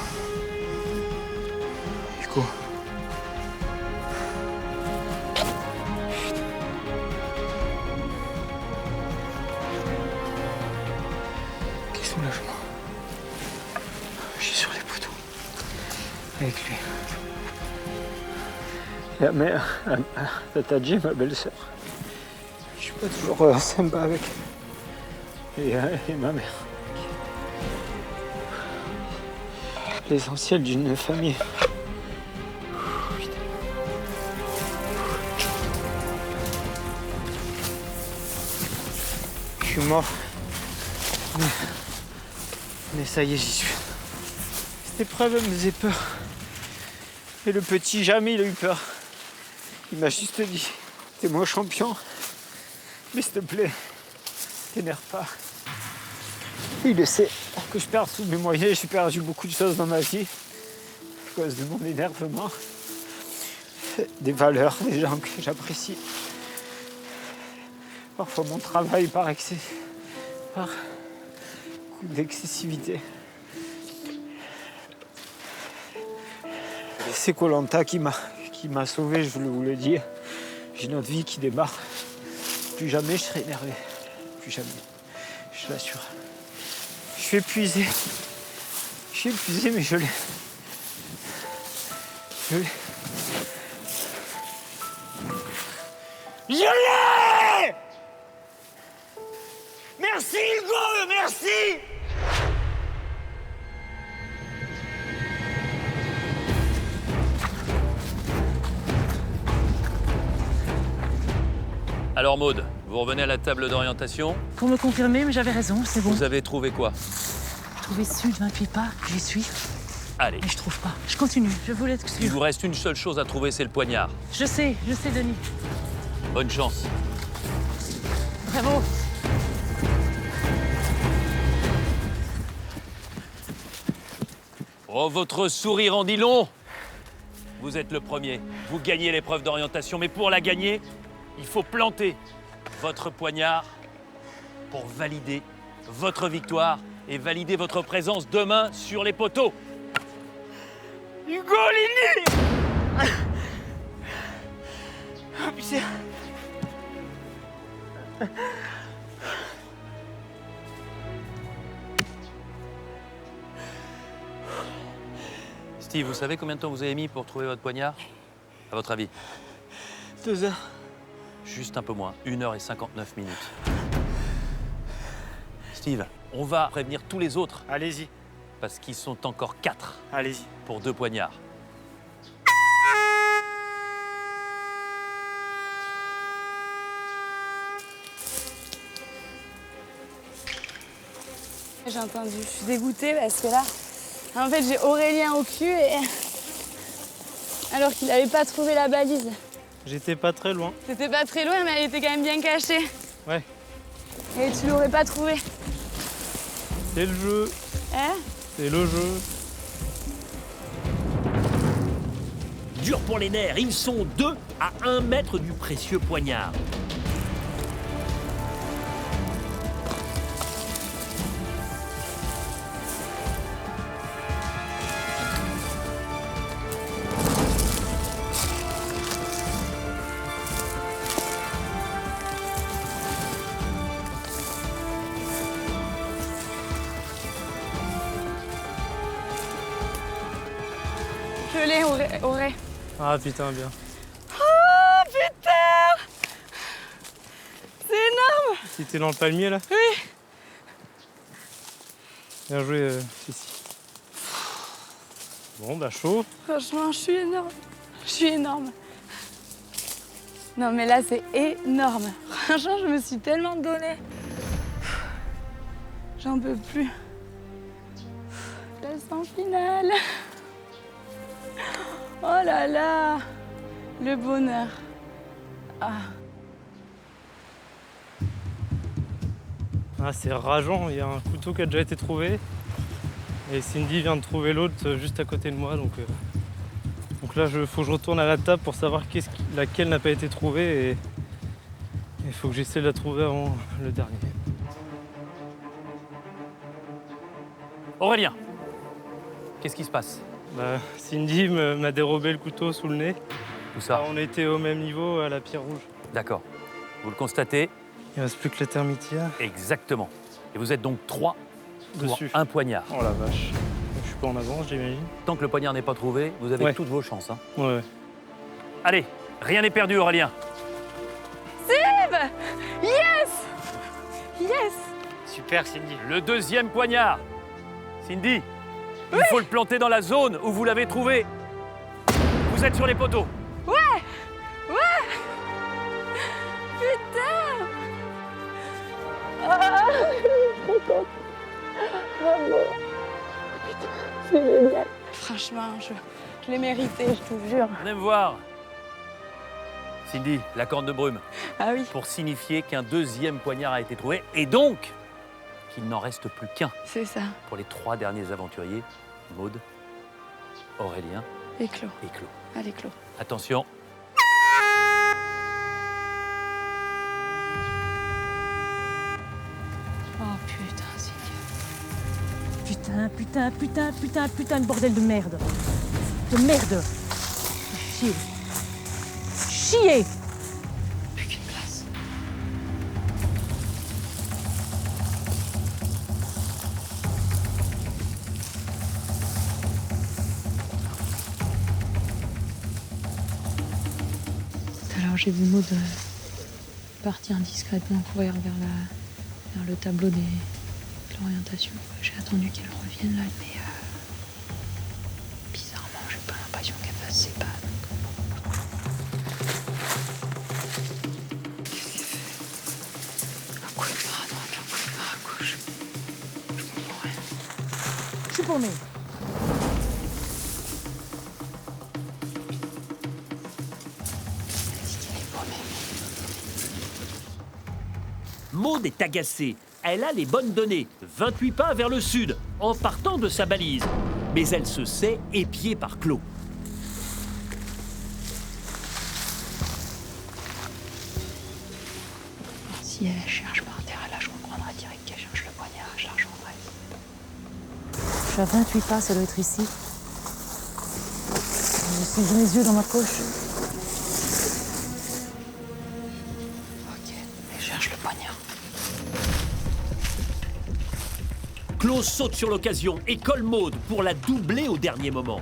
S14: soulagement. Je suis sur les poteaux. Avec lui. La mère, la Tadji, ma belle-sœur. Je suis pas toujours sympa avec. Et ma mère. L'essentiel d'une famille. Je suis mort. Mais ça y est, j'y suis. Cette épreuve me faisait peur. Et le petit, jamais il a eu peur. Il m'a juste dit, t'es mon champion. Mais s'il te plaît, t'énerve pas. Il le sait que je perds tous mes moyens. J'ai perdu beaucoup de choses dans ma vie à cause de mon énervement. Des valeurs, des gens que j'apprécie. Parfois mon travail par excès, par coup d'excessivité. C'est Koh Lanta qui m'a sauvé, je vous le dis. J'ai une autre vie qui démarre. Plus jamais je serai énervé. Plus jamais. Je l'assure. Je suis épuisé. Je suis épuisé, mais je l'ai. Je l'ai. Je l'ai! Merci Hugo, merci!
S12: Alors Maude, vous revenez à la table d'orientation.
S2: Pour me confirmer, mais j'avais raison, c'est bon.
S12: Vous avez trouvé quoi?
S2: J'ai trouvé sud, 28 pas, j'y suis.
S12: Allez.
S2: Mais je trouve pas. Je continue, je voulais être
S12: Il
S2: sûre.
S12: vous reste une seule chose à trouver, c'est le poignard.
S2: Je sais, Denis.
S12: Bonne chance.
S2: Bravo.
S12: Oh, votre sourire en dit long. Vous êtes le premier. Vous gagnez l'épreuve d'orientation, mais pour la gagner, il faut planter votre poignard pour valider votre victoire et valider votre présence demain sur les poteaux.
S14: Hugo Lini! Oh putain!
S12: Steve, vous savez combien de temps vous avez mis pour trouver votre poignard? À votre avis?
S14: 2 heures.
S12: Juste un peu moins, 1 h et 59 minutes. Steve, on va prévenir tous les autres.
S14: Allez-y.
S12: Parce qu'ils sont encore 4.
S14: Allez-y.
S12: Pour 2 poignards.
S11: J'ai entendu, je suis dégoûtée parce que là, en fait, j'ai Aurélien au cul et... alors qu'il n'avait pas trouvé la balise.
S4: J'étais pas très loin.
S11: C'était pas très loin, mais elle était quand même bien cachée.
S4: Ouais.
S11: Et tu l'aurais pas trouvée.
S4: C'est le jeu.
S11: Hein?
S4: C'est le jeu.
S1: Dur pour les nerfs, ils sont 2 à 1 mètre du précieux poignard.
S11: Je l'ai, Auré.
S4: Ah putain, bien.
S11: Oh putain! C'est énorme!
S4: Si t'es dans le palmier là?
S11: Oui.
S4: Bien joué, Fifi. Bon, bah chaud.
S11: Franchement, je suis énorme. Je suis énorme. Non mais là, c'est énorme. Franchement, je me suis tellement donnée. J'en peux plus. Classement final. Oh là là, le bonheur. Ah.
S4: Ah, c'est rageant, il y a un couteau qui a déjà été trouvé. Et Cindy vient de trouver l'autre juste à côté de moi. Donc là, faut que je retourne à la table pour savoir laquelle n'a pas été trouvée. Et il faut que j'essaie de la trouver avant le dernier.
S12: Aurélien, qu'est-ce qui se passe?
S4: Bah, Cindy m'a dérobé le couteau sous le nez.
S12: Où ça?
S4: On était au même niveau à la pierre rouge.
S12: D'accord. Vous le constatez?
S4: Il ne reste plus que la termitière.
S12: Exactement. Et vous êtes donc 3 pour
S4: Dessus.
S12: un poignard.
S4: Oh la vache. Je suis pas en avance, j'imagine.
S12: Tant que le poignard n'est pas trouvé, vous avez
S4: Ouais.
S12: toutes vos chances. Hein.
S4: Ouais.
S12: Allez, rien n'est perdu, Aurélien.
S11: Steve! Yes! Yes!
S14: Super, Cindy.
S12: Le deuxième poignard. Cindy, il faut le planter dans la zone où vous l'avez trouvé. Vous êtes sur les poteaux.
S11: Ouais! Ouais! Putain! Ah, je suis trop contente. Bravo. Putain, c'est génial. Franchement, je l'ai mérité, je te jure.
S12: Venez me voir. Cindy, la corne de brume.
S11: Ah oui.
S12: Pour signifier qu'un deuxième poignard a été trouvé et donc qu'il n'en reste plus qu'un.
S11: C'est ça.
S12: Pour les 3 derniers aventuriers, Maud, Aurélien
S11: Et Clos.
S12: et Clos.
S11: Allez, Clos.
S12: Attention.
S13: Oh putain, Seigneur. Putain, de bordel de merde. De merde. Chier. Chier.
S11: Plus qu'une place.
S13: Tout à l'heure, j'ai vu Maud partir discrètement courir vers le tableau de l'orientation. J'ai attendu qu'elle revienne là, mais bizarrement, j'ai pas l'impression qu'elle fasse ses pas.
S11: Qu'est-ce qu'elle fait? Un coup de bras à droite, un coup de bras à gauche. Je comprends rien.
S13: Je suis paumée.
S1: Maud est agacée. Elle a les bonnes données, 28 pas vers le sud, en partant de sa balise. Mais elle se sait épiée par Clos.
S13: Si elle cherche par terre, là, je comprendrais direct qu'elle cherche le poignard, je la rejoindrai. Je suis à 28 pas, ça doit être ici. J'ai les yeux dans ma poche. Ok, elle cherche le poignard.
S1: Clos saute sur l'occasion et colle Maud pour la doubler au dernier moment.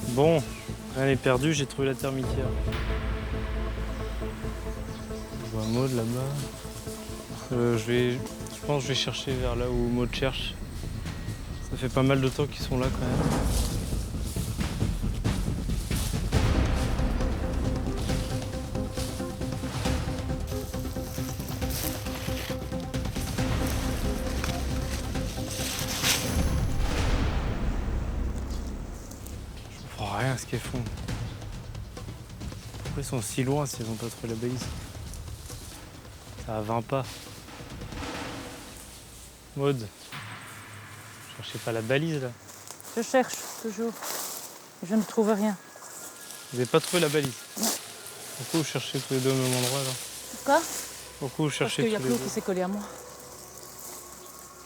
S4: Bon, rien n'est perdu, j'ai trouvé la termitière. Je vois Maud là-bas. Je pense que je vais chercher vers là où Maud cherche. Ça fait pas mal de temps qu'ils sont là quand même. Je comprends rien à ce qu'elles font. Pourquoi ils sont si loin s'ils n'ont pas trouvé la balise? Ça a 20 pas. Maud, cherchez pas la balise là.
S13: Je cherche, toujours. Je ne trouve rien.
S4: Vous n'avez pas trouvé la balise?
S13: Non.
S4: Pourquoi vous cherchez tous les deux au même endroit là?
S13: Quoi?
S4: Pourquoi vous
S13: Parce
S4: cherchez
S13: qu'il y a
S4: tous les
S13: Clos
S4: deux?
S13: qui s'est collé à moi.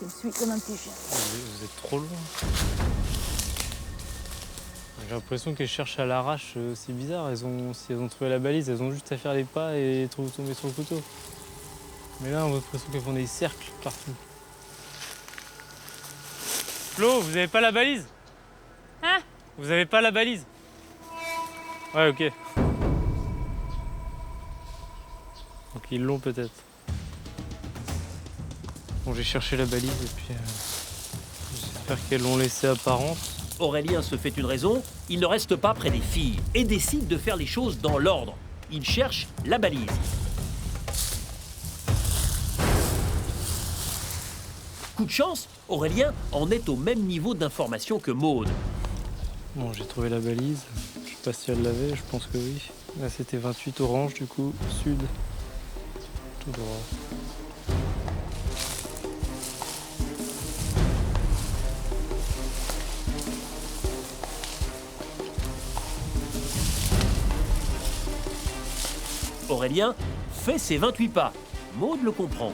S13: Je me suis comme un petit chien.
S4: Vous êtes trop loin. J'ai l'impression qu'elles cherchent à l'arrache, c'est bizarre. Si elles ont trouvé la balise, elles ont juste à faire les pas et tomber sur le couteau. Mais là, on a l'impression qu'elles font des cercles partout. Flo, vous avez pas la balise?
S5: Hein?
S4: Vous avez pas la balise? Ouais, ok. Donc ils l'ont peut-être. Bon, j'ai cherché la balise et puis j'espère qu'elles l'ont laissée apparente.
S1: Aurélien se fait une raison, il ne reste pas près des filles et décide de faire les choses dans l'ordre. Il cherche la balise. Coup de chance, Aurélien en est au même niveau d'information que Maud.
S4: Bon, j'ai trouvé la balise. Je sais pas si elle l'avait, je pense que oui. Là, c'était 28 orange, du coup, sud. Tout droit.
S1: Aurélien fait ses 28 pas. Maud le comprend.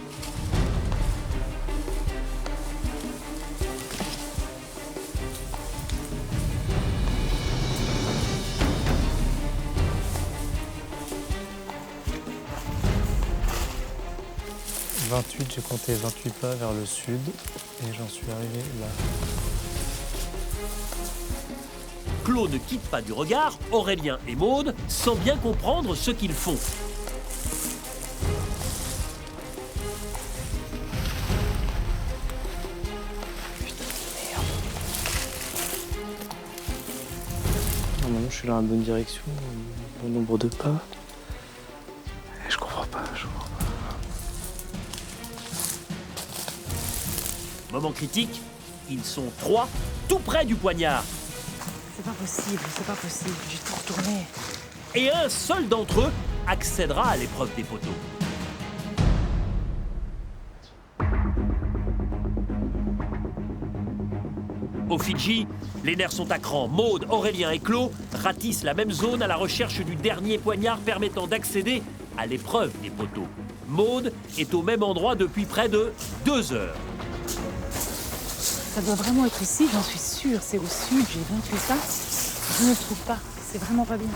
S4: J'ai compté 28 pas vers le sud et j'en suis arrivé là.
S1: Claude ne quitte pas du regard Aurélien et Maud sans bien comprendre ce qu'ils font.
S4: Normalement, je suis dans la bonne direction, bon nombre de pas. Et je comprends pas.
S1: Moment critique, ils sont 3, tout près du poignard.
S2: C'est pas possible, j'ai tout retourné.
S1: Et un seul d'entre eux accédera à l'épreuve des poteaux. Au Fidji, les nerfs sont à cran. Maud, Aurélien et Claude ratissent la même zone à la recherche du dernier poignard permettant d'accéder à l'épreuve des poteaux. Maud est au même endroit depuis près de 2 heures.
S2: Ça doit vraiment être ici, j'en suis sûre. C'est au sud, j'ai 28 pas. Je ne le trouve pas. C'est vraiment pas bien.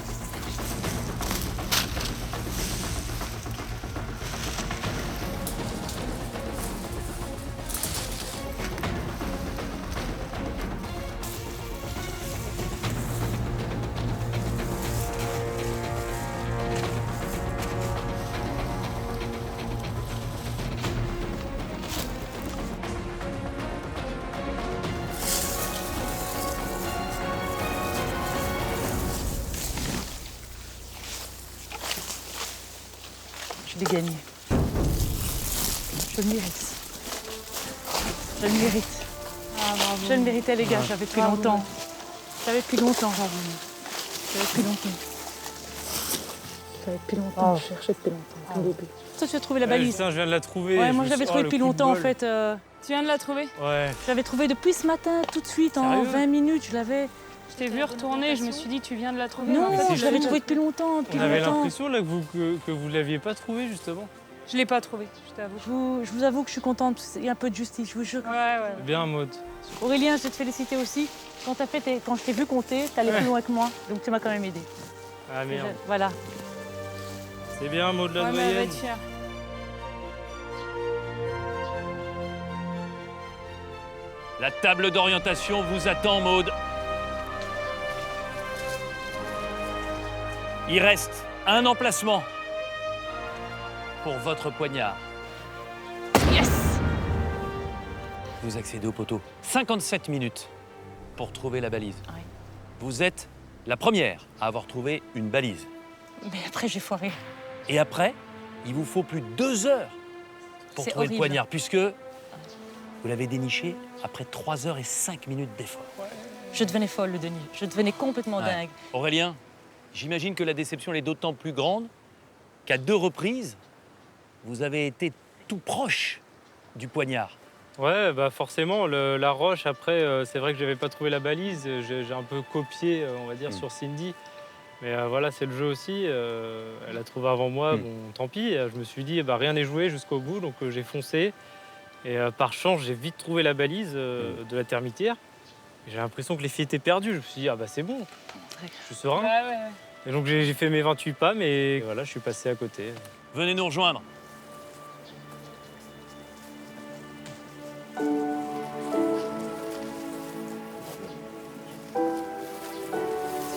S2: Je l'ai gagné. Je le mérite. Je le mérite.
S13: Ah, bravo.
S2: Je le méritais, les gars, j'avais depuis longtemps. J'avais depuis longtemps. Je cherchais depuis longtemps, depuis le début. Toi, tu as trouvé la balise.
S4: Putain, je viens de la trouver.
S2: Ouais, moi je l'avais trouvée depuis longtemps en fait.
S5: Tu viens de la trouver?
S4: Ouais.
S2: Je l'avais trouvée depuis ce matin, tout de suite, en
S4: Sérieux
S2: 20 minutes, je l'avais.
S5: Je t'ai vu retourner, je me suis dit, tu viens de la trouver.
S2: Non,
S5: En fait,
S2: je l'avais trouvée depuis longtemps.
S4: On avait l'impression là que vous l'aviez pas trouvée justement.
S5: Je l'ai pas trouvée, je t'avoue.
S2: Je vous avoue que je suis contente, il y a un peu de justice, je vous jure.
S5: Ouais.
S4: Bien, Maud.
S2: Aurélien, je vais te féliciter aussi. Quand je t'ai vu compter, t'allais plus loin que moi, donc tu m'as quand même aidé.
S4: Ah merde.
S2: Voilà.
S4: C'est bien, Maud la
S5: Ouais, mais elle va
S4: doyenne.
S5: être fière.
S12: La table d'orientation vous attend, Maud. Il reste un emplacement pour votre poignard.
S5: Yes!
S12: Vous accédez au poteau. 57 minutes pour trouver la balise.
S2: Ouais.
S12: Vous êtes la première à avoir trouvé une balise.
S2: Mais après, j'ai foiré.
S12: Et après, il vous faut plus de 2 heures pour
S2: C'est
S12: trouver
S2: horrible.
S12: le poignard, puisque vous l'avez déniché après 3 heures et 5 minutes d'effort.
S2: Je devenais folle, le Denis. Je devenais complètement
S12: Ouais.
S2: dingue.
S12: Aurélien, j'imagine que la déception elle est d'autant plus grande qu'à 2 reprises, vous avez été tout proche du poignard.
S4: Ouais, bah forcément, la roche, après, c'est vrai que j'avais pas trouvé la balise. J'ai un peu copié, on va dire, sur Cindy. Mais voilà, c'est le jeu aussi. Elle a trouvé avant moi, bon, tant pis. Je me suis dit, bah, rien n'est joué jusqu'au bout, donc j'ai foncé. Et par chance, j'ai vite trouvé la balise de la termitière. J'ai l'impression que les filles étaient perdues. Je me suis dit, ah bah c'est bon, je suis serein.
S5: Ouais.
S4: Et donc j'ai fait mes 28 pas, mais voilà, je suis passé à côté.
S12: Venez nous rejoindre.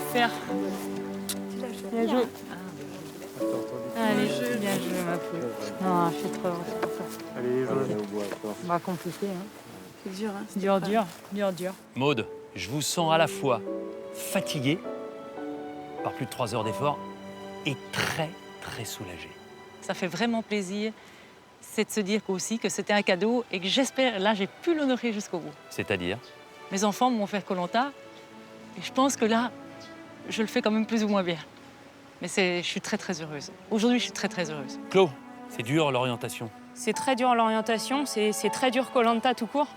S5: Super.
S13: Bien joué. Allez, bien joué, ma poule. Non, je suis trop heureuse pour ça.
S4: Allez,
S13: Bah, compliqué, hein.
S11: C'est dur, hein.
S2: Dur.
S12: Maud, je vous sens à la fois fatigué par plus de 3 heures d'effort et très, très soulagé.
S2: Ça fait vraiment plaisir. C'est de se dire aussi que c'était un cadeau et que j'espère, là, j'ai pu l'honorer jusqu'au bout.
S12: C'est-à-dire?
S2: Mes enfants m'ont fait Koh-Lanta et je pense que là, je le fais quand même plus ou moins bien. Mais je suis très, très heureuse. Aujourd'hui, je suis très, très heureuse.
S12: Claude, c'est dur l'orientation.
S5: C'est très dur l'orientation, c'est très dur Koh-Lanta tout court.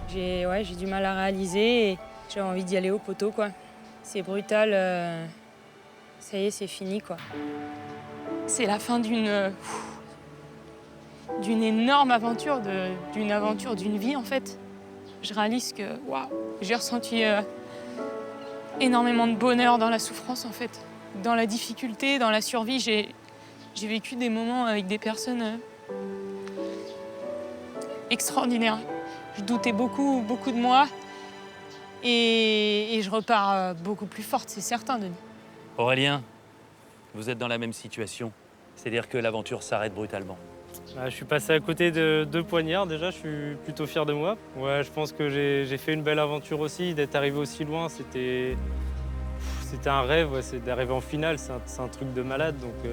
S5: J'ai du mal à réaliser et j'ai envie d'y aller au poteau, quoi. C'est brutal, ça y est, c'est fini, quoi. c'est la fin d'une énorme aventure, d'une vie en fait. Je réalise que waouh, j'ai ressenti énormément de bonheur dans la souffrance en fait, dans la difficulté, dans la survie. J'ai vécu des moments avec des personnes extraordinaires. Je doutais beaucoup de moi et je repars beaucoup plus forte, c'est certain, Denis.
S12: Aurélien, vous êtes dans la même situation. C'est-à-dire que l'aventure s'arrête brutalement.
S4: Je suis passé à côté de 2 poignards déjà, je suis plutôt fier de moi. Ouais, je pense que j'ai fait une belle aventure aussi, d'être arrivé aussi loin, c'était un rêve, ouais, c'est d'arriver en finale, c'est un truc de malade. Donc,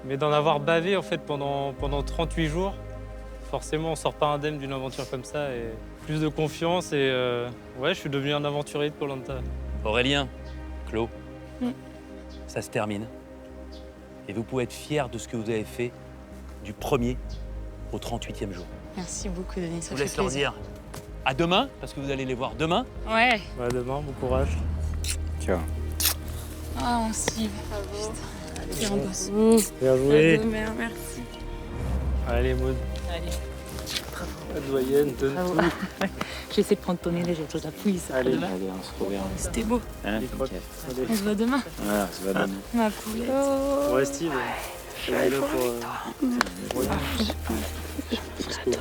S4: mais d'en avoir bavé en fait pendant 38 jours, forcément on sort pas indemne d'une aventure comme ça. Et plus de confiance et ouais, je suis devenu un aventurier de Koh-Lanta.
S12: Aurélien, Claude, ça se termine. Et vous pouvez être fiers de ce que vous avez fait du 1er au 38e jour.
S5: Merci beaucoup, Denis, ça
S12: Je vous
S5: fait
S12: laisse leur
S5: plaisir.
S12: dire à demain, parce que vous allez les voir demain.
S5: Ouais.
S4: À demain, bon courage.
S6: Ciao.
S5: Ah, on Steve. Allez, on bosse.
S4: Bien joué.
S11: Merci.
S4: Allez, Maud.
S2: Allez.
S4: La doyenne, donne
S2: Bravo.
S4: tout.
S2: J'essaie de prendre ton nez, là, j'ai toute la pouille, ça.
S4: Allez,
S2: Demain.
S6: Allez, on se reverra.
S5: C'était beau.
S6: Hein,
S4: Allez.
S5: On se voit demain.
S6: voilà, ça va donner.
S5: Ma poulette.
S4: Ouais, Steve. Je suis là pour...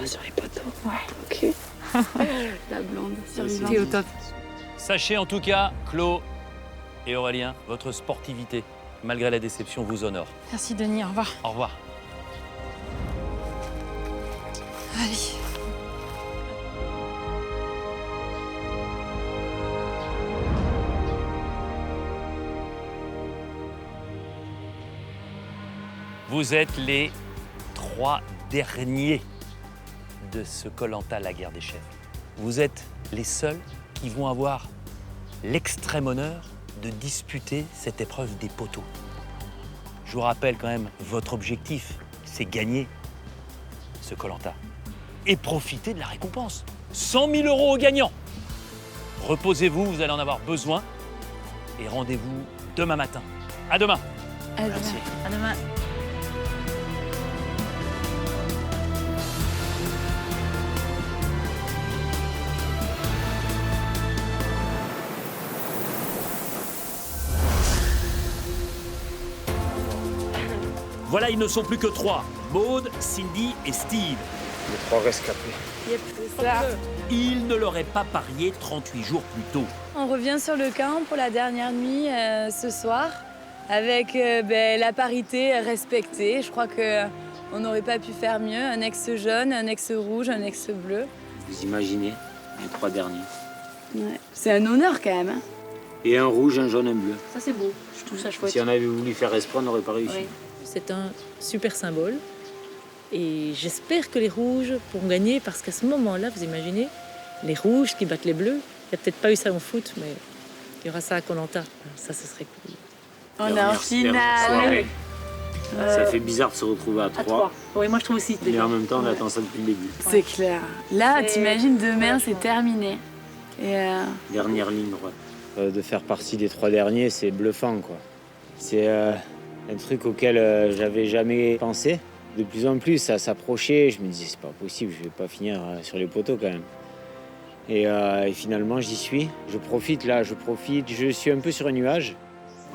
S11: Sur les poteaux. Ouais, ok. La blonde, survivante.
S2: T'es au top.
S12: Sachez en tout cas, Claude et Aurélien, votre sportivité, malgré la déception, vous honore.
S5: Merci, Denis, au revoir.
S12: Au revoir.
S5: Allez.
S12: Vous êtes les 3 derniers de ce Koh-Lanta, la guerre des chefs. Vous êtes les seuls qui vont avoir l'extrême honneur de disputer cette épreuve des poteaux. Je vous rappelle quand même, votre objectif, c'est gagner ce Koh-Lanta et profiter de la récompense. 100 000 € aux gagnants. Reposez-vous, vous allez en avoir besoin et rendez-vous demain matin. À demain.
S11: À demain.
S12: Merci.
S2: À demain.
S1: Voilà, ils ne sont plus que 3. Maud, Cindy et Steve.
S6: Les 3 rescapés.
S11: Yep, c'est ça.
S1: Ils ne l'auraient pas parié 38 jours plus tôt.
S11: On revient sur le camp pour la dernière nuit ce soir avec la parité respectée. Je crois qu'on n'aurait pas pu faire mieux. Un ex jaune, un ex rouge, un ex bleu.
S6: Vous imaginez, les 3 derniers.
S11: Ouais. C'est un honneur quand même. Hein.
S6: Et un rouge, un jaune, un bleu.
S2: Ça, c'est beau. Je trouve ça chouette.
S6: Si on avait voulu faire esprit, on n'aurait pas réussi.
S2: Oui. C'est un super symbole. Et j'espère que les rouges pourront gagner parce qu'à ce moment-là, vous imaginez, les rouges qui battent les bleus, il n'y a peut-être pas eu ça en foot, mais il y aura ça à Koh-Lanta. Ça, ce serait cool.
S11: On est en finale.
S6: Ça fait bizarre de se retrouver à 3.
S2: Oui, moi je trouve aussi.
S6: Mais en même temps, on attend ça depuis le début.
S11: C'est clair. Là, t'imagines, demain, c'est terminé. Et
S6: Dernière ligne droite. De faire partie des 3 derniers, c'est bluffant, quoi. C'est un truc auquel j'avais jamais pensé. De plus en plus, ça s'approchait. Je me disais, c'est pas possible, je vais pas finir sur les poteaux quand même. Et finalement, j'y suis. Je profite, je suis un peu sur un nuage.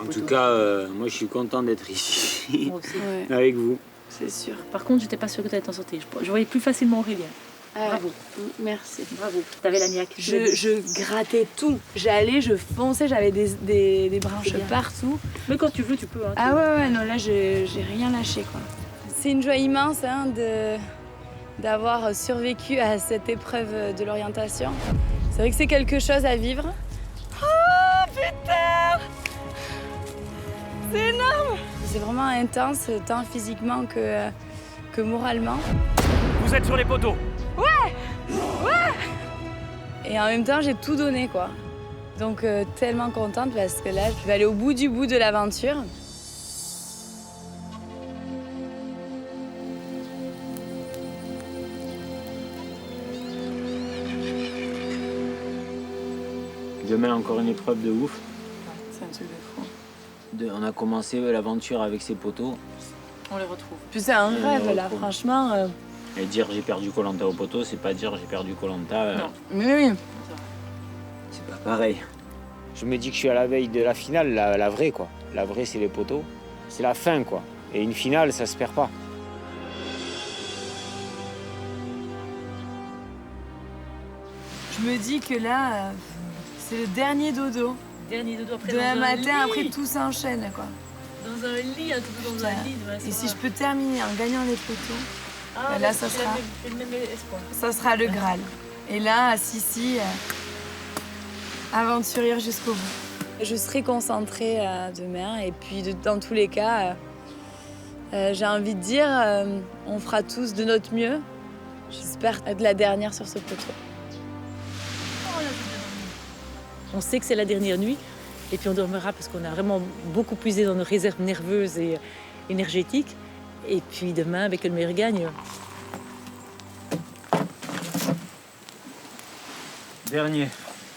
S6: En tout cas, moi, je suis content d'être ici,
S2: Moi aussi.
S11: ouais,
S6: avec vous.
S11: c'est sûr.
S2: Par contre, j'étais pas sûre que tu allais t'en sortir. Je voyais plus facilement Aurélien. Bravo.
S11: Merci.
S2: Bravo. T'avais la niaque.
S11: Je grattais tout. J'allais, je fonçais, j'avais des branches partout.
S2: Mais quand tu veux, tu peux. Hein,
S11: Ah ouais, non, là, j'ai rien lâché, quoi. C'est une joie immense hein, d'avoir survécu à cette épreuve de l'orientation. C'est vrai que c'est quelque chose à vivre. Oh, putain! C'est énorme! C'est vraiment intense, tant physiquement que moralement.
S1: Vous êtes sur les poteaux.
S11: Ouais! Et en même temps, j'ai tout donné, quoi. Donc, tellement contente parce que là, je vais aller au bout du bout de l'aventure.
S6: Demain, encore une épreuve de ouf.
S11: C'est un truc de fou.
S6: On a commencé l'aventure avec ces poteaux.
S11: On les retrouve. Puis c'est un rêve là, franchement.
S6: Et dire j'ai perdu Koh Lanta au poteau, c'est pas dire j'ai perdu Koh Lanta.
S11: Non. Mais oui.
S6: C'est pas pareil. Je me dis que je suis à la veille de la finale, la vraie quoi. La vraie c'est les poteaux. C'est la fin quoi. Et une finale, ça se perd pas.
S11: Je me dis que là, c'est le dernier dodo.
S2: Dernier dodo après
S11: Demain
S2: dans un
S11: matin,
S2: lit.
S11: après tout s'enchaîne quoi.
S2: Dans un lit, un dodo dans un lit.
S11: Et si je peux terminer en gagnant les poteaux,
S2: Ah,
S11: là ça sera,
S2: le même espoir.
S11: ça sera le Graal. Et là, Sissi, aventurir jusqu'au bout. Je serai concentrée demain et puis dans tous les cas, j'ai envie de dire, on fera tous de notre mieux. J'espère être la dernière sur ce poteau.
S2: On sait que c'est la dernière nuit et puis on dormira parce qu'on a vraiment beaucoup puisé dans nos réserves nerveuses et énergétiques. Et puis demain, avec le meilleur gagne.
S6: Dernier,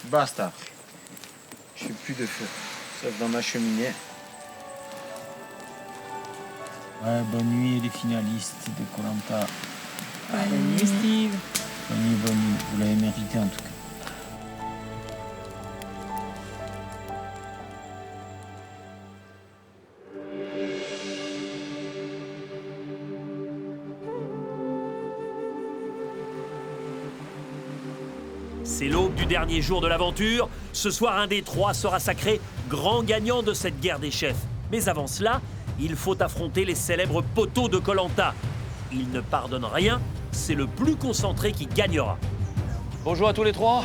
S6: basta. Je fais plus de feu, sauf dans ma cheminée.
S14: Ouais, bonne nuit les finalistes de Koh Lanta.
S2: Bonne nuit, Steve.
S14: Bonne nuit, vous l'avez mérité en tout cas.
S1: C'est l'aube du dernier jour de l'aventure. Ce soir, un des trois sera sacré grand gagnant de cette guerre des chefs. Mais avant cela, il faut affronter les célèbres poteaux de Koh Lanta. Ils ne pardonnent rien, c'est le plus concentré qui gagnera.
S12: Bonjour à tous les trois.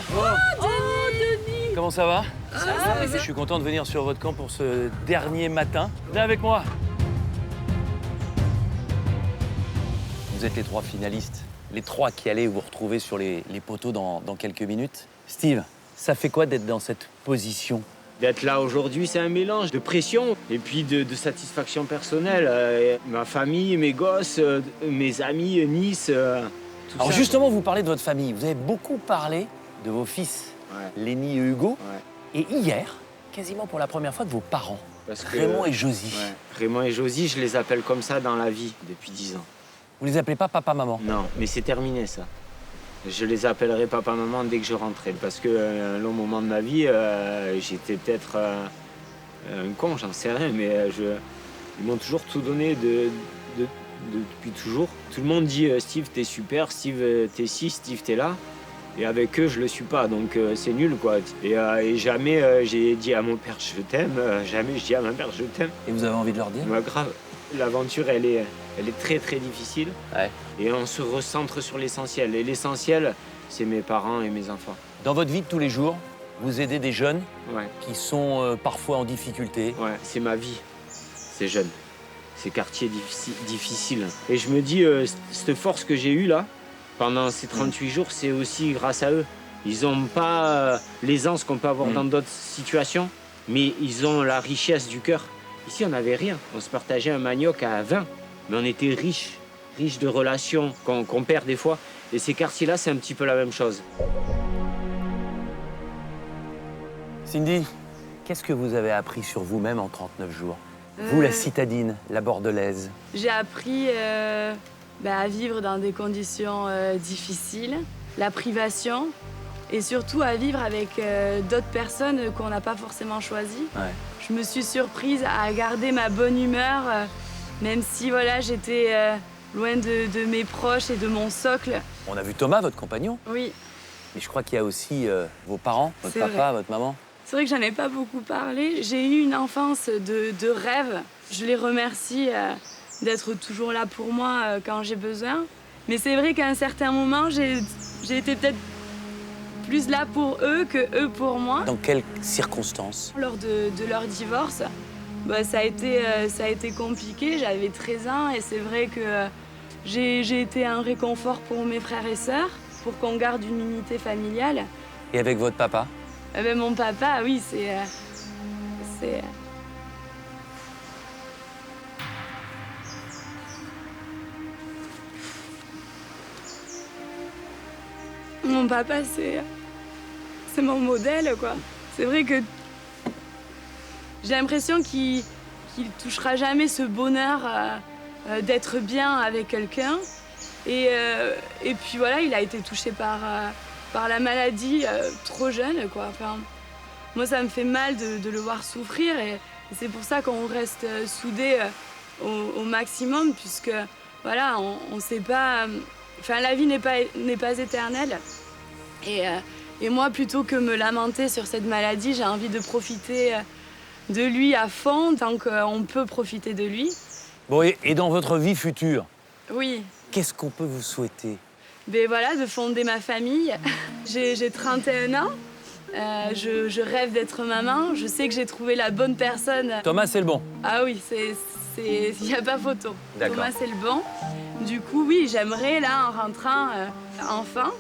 S2: Denis.
S12: Comment ça va?
S2: va.
S12: Je suis content de venir sur votre camp pour ce dernier matin. Venez avec moi. Vous êtes les trois finalistes. Les trois qui allaient vous retrouver sur les poteaux dans quelques minutes. Steve, ça fait quoi d'être dans cette position?
S6: D'être là aujourd'hui, c'est un mélange de pression et puis de satisfaction personnelle. Ma famille, mes gosses, mes amis, Nice, tout
S12: Alors
S6: ça.
S12: justement, vous parlez de votre famille. Vous avez beaucoup parlé de vos fils, Lénie et Hugo. Et hier, quasiment pour la première fois, de vos parents,
S6: Parce que,
S12: Raymond et Josie.
S6: Raymond et Josie, je les appelle comme ça dans la vie depuis 10 ans.
S12: Vous les appelez pas papa-maman?
S6: Non, mais c'est terminé ça. Je les appellerai papa-maman dès que je rentrerai. Parce que un long moment de ma vie, j'étais peut-être un con, j'en sais rien, mais ils m'ont toujours tout donné depuis toujours. Tout le monde dit Steve, t'es super, Steve, t'es ci, Steve, t'es là. Et avec eux, je le suis pas, donc c'est nul, quoi. Et jamais j'ai dit à mon père je t'aime, jamais je dis à ma mère je t'aime.
S12: Et vous avez envie de leur dire?
S6: Bah, grave. L'aventure, elle est très très difficile.
S12: Ouais.
S6: Et on se recentre sur l'essentiel. Et l'essentiel, c'est mes parents et mes enfants.
S12: Dans votre vie de tous les jours, vous aidez des jeunes
S6: Ouais.
S12: qui sont parfois en difficulté.
S6: Ouais, c'est ma vie, ces jeunes. Ces quartiers difficiles. Et je me dis, cette force que j'ai eue là, pendant ces 38 jours, c'est aussi grâce à eux. Ils n'ont pas l'aisance qu'on peut avoir dans d'autres situations, mais ils ont la richesse du cœur. Ici, on n'avait rien. On se partageait un manioc à 20, mais on était riches de relations qu'on perd des fois. Et ces quartiers-là, c'est un petit peu la même chose.
S12: Cindy, qu'est-ce que vous avez appris sur vous-même en 39 jours? Vous, la citadine, la bordelaise.
S11: J'ai appris à vivre dans des conditions difficiles, la privation, et surtout à vivre avec d'autres personnes qu'on n'a pas forcément choisies.
S12: Ouais.
S11: Je me suis surprise à garder ma bonne humeur, même si voilà, j'étais loin de mes proches et de mon socle.
S12: On a vu Thomas, votre compagnon.
S11: Oui,
S12: Mais je crois qu'il y a aussi vos parents, votre
S11: C'est
S12: papa,
S11: vrai.
S12: votre maman.
S11: c'est vrai que j'en ai pas beaucoup parlé. J'ai eu une enfance de rêve. Je les remercie d'être toujours là pour moi quand j'ai besoin. Mais c'est vrai qu'à un certain moment, j'ai été peut-être plus là pour eux que eux pour moi.
S12: Dans quelles circonstances?
S11: Lors de leur divorce, ça a été compliqué. J'avais 13 ans et c'est vrai que j'ai été un réconfort pour mes frères et sœurs, pour qu'on garde une unité familiale.
S12: Et avec votre papa?
S11: Mon papa, oui, c'est... Mon papa, c'est mon modèle, quoi. C'est vrai que j'ai l'impression qu'il qu'il touchera jamais ce bonheur d'être bien avec quelqu'un. Et puis voilà, il a été touché par la maladie trop jeune, quoi. Enfin, moi, ça me fait mal de le voir souffrir et c'est pour ça qu'on reste soudés au maximum, puisque voilà, on sait pas. Enfin, la vie n'est pas éternelle. Et moi, plutôt que me lamenter sur cette maladie, j'ai envie de profiter de lui à fond, tant qu'on peut profiter de lui.
S12: Bon, et dans votre vie future,
S11: Oui.
S12: qu'est-ce qu'on peut vous souhaiter?
S11: Ben voilà, de fonder ma famille. J'ai 31 ans. Je rêve d'être maman. Je sais que j'ai trouvé la bonne personne.
S12: Thomas, c'est le bon.
S11: Ah oui, il n'y a pas photo.
S12: D'accord.
S11: Thomas, c'est le bon. Du coup, oui, j'aimerais, là, en rentrant, enfant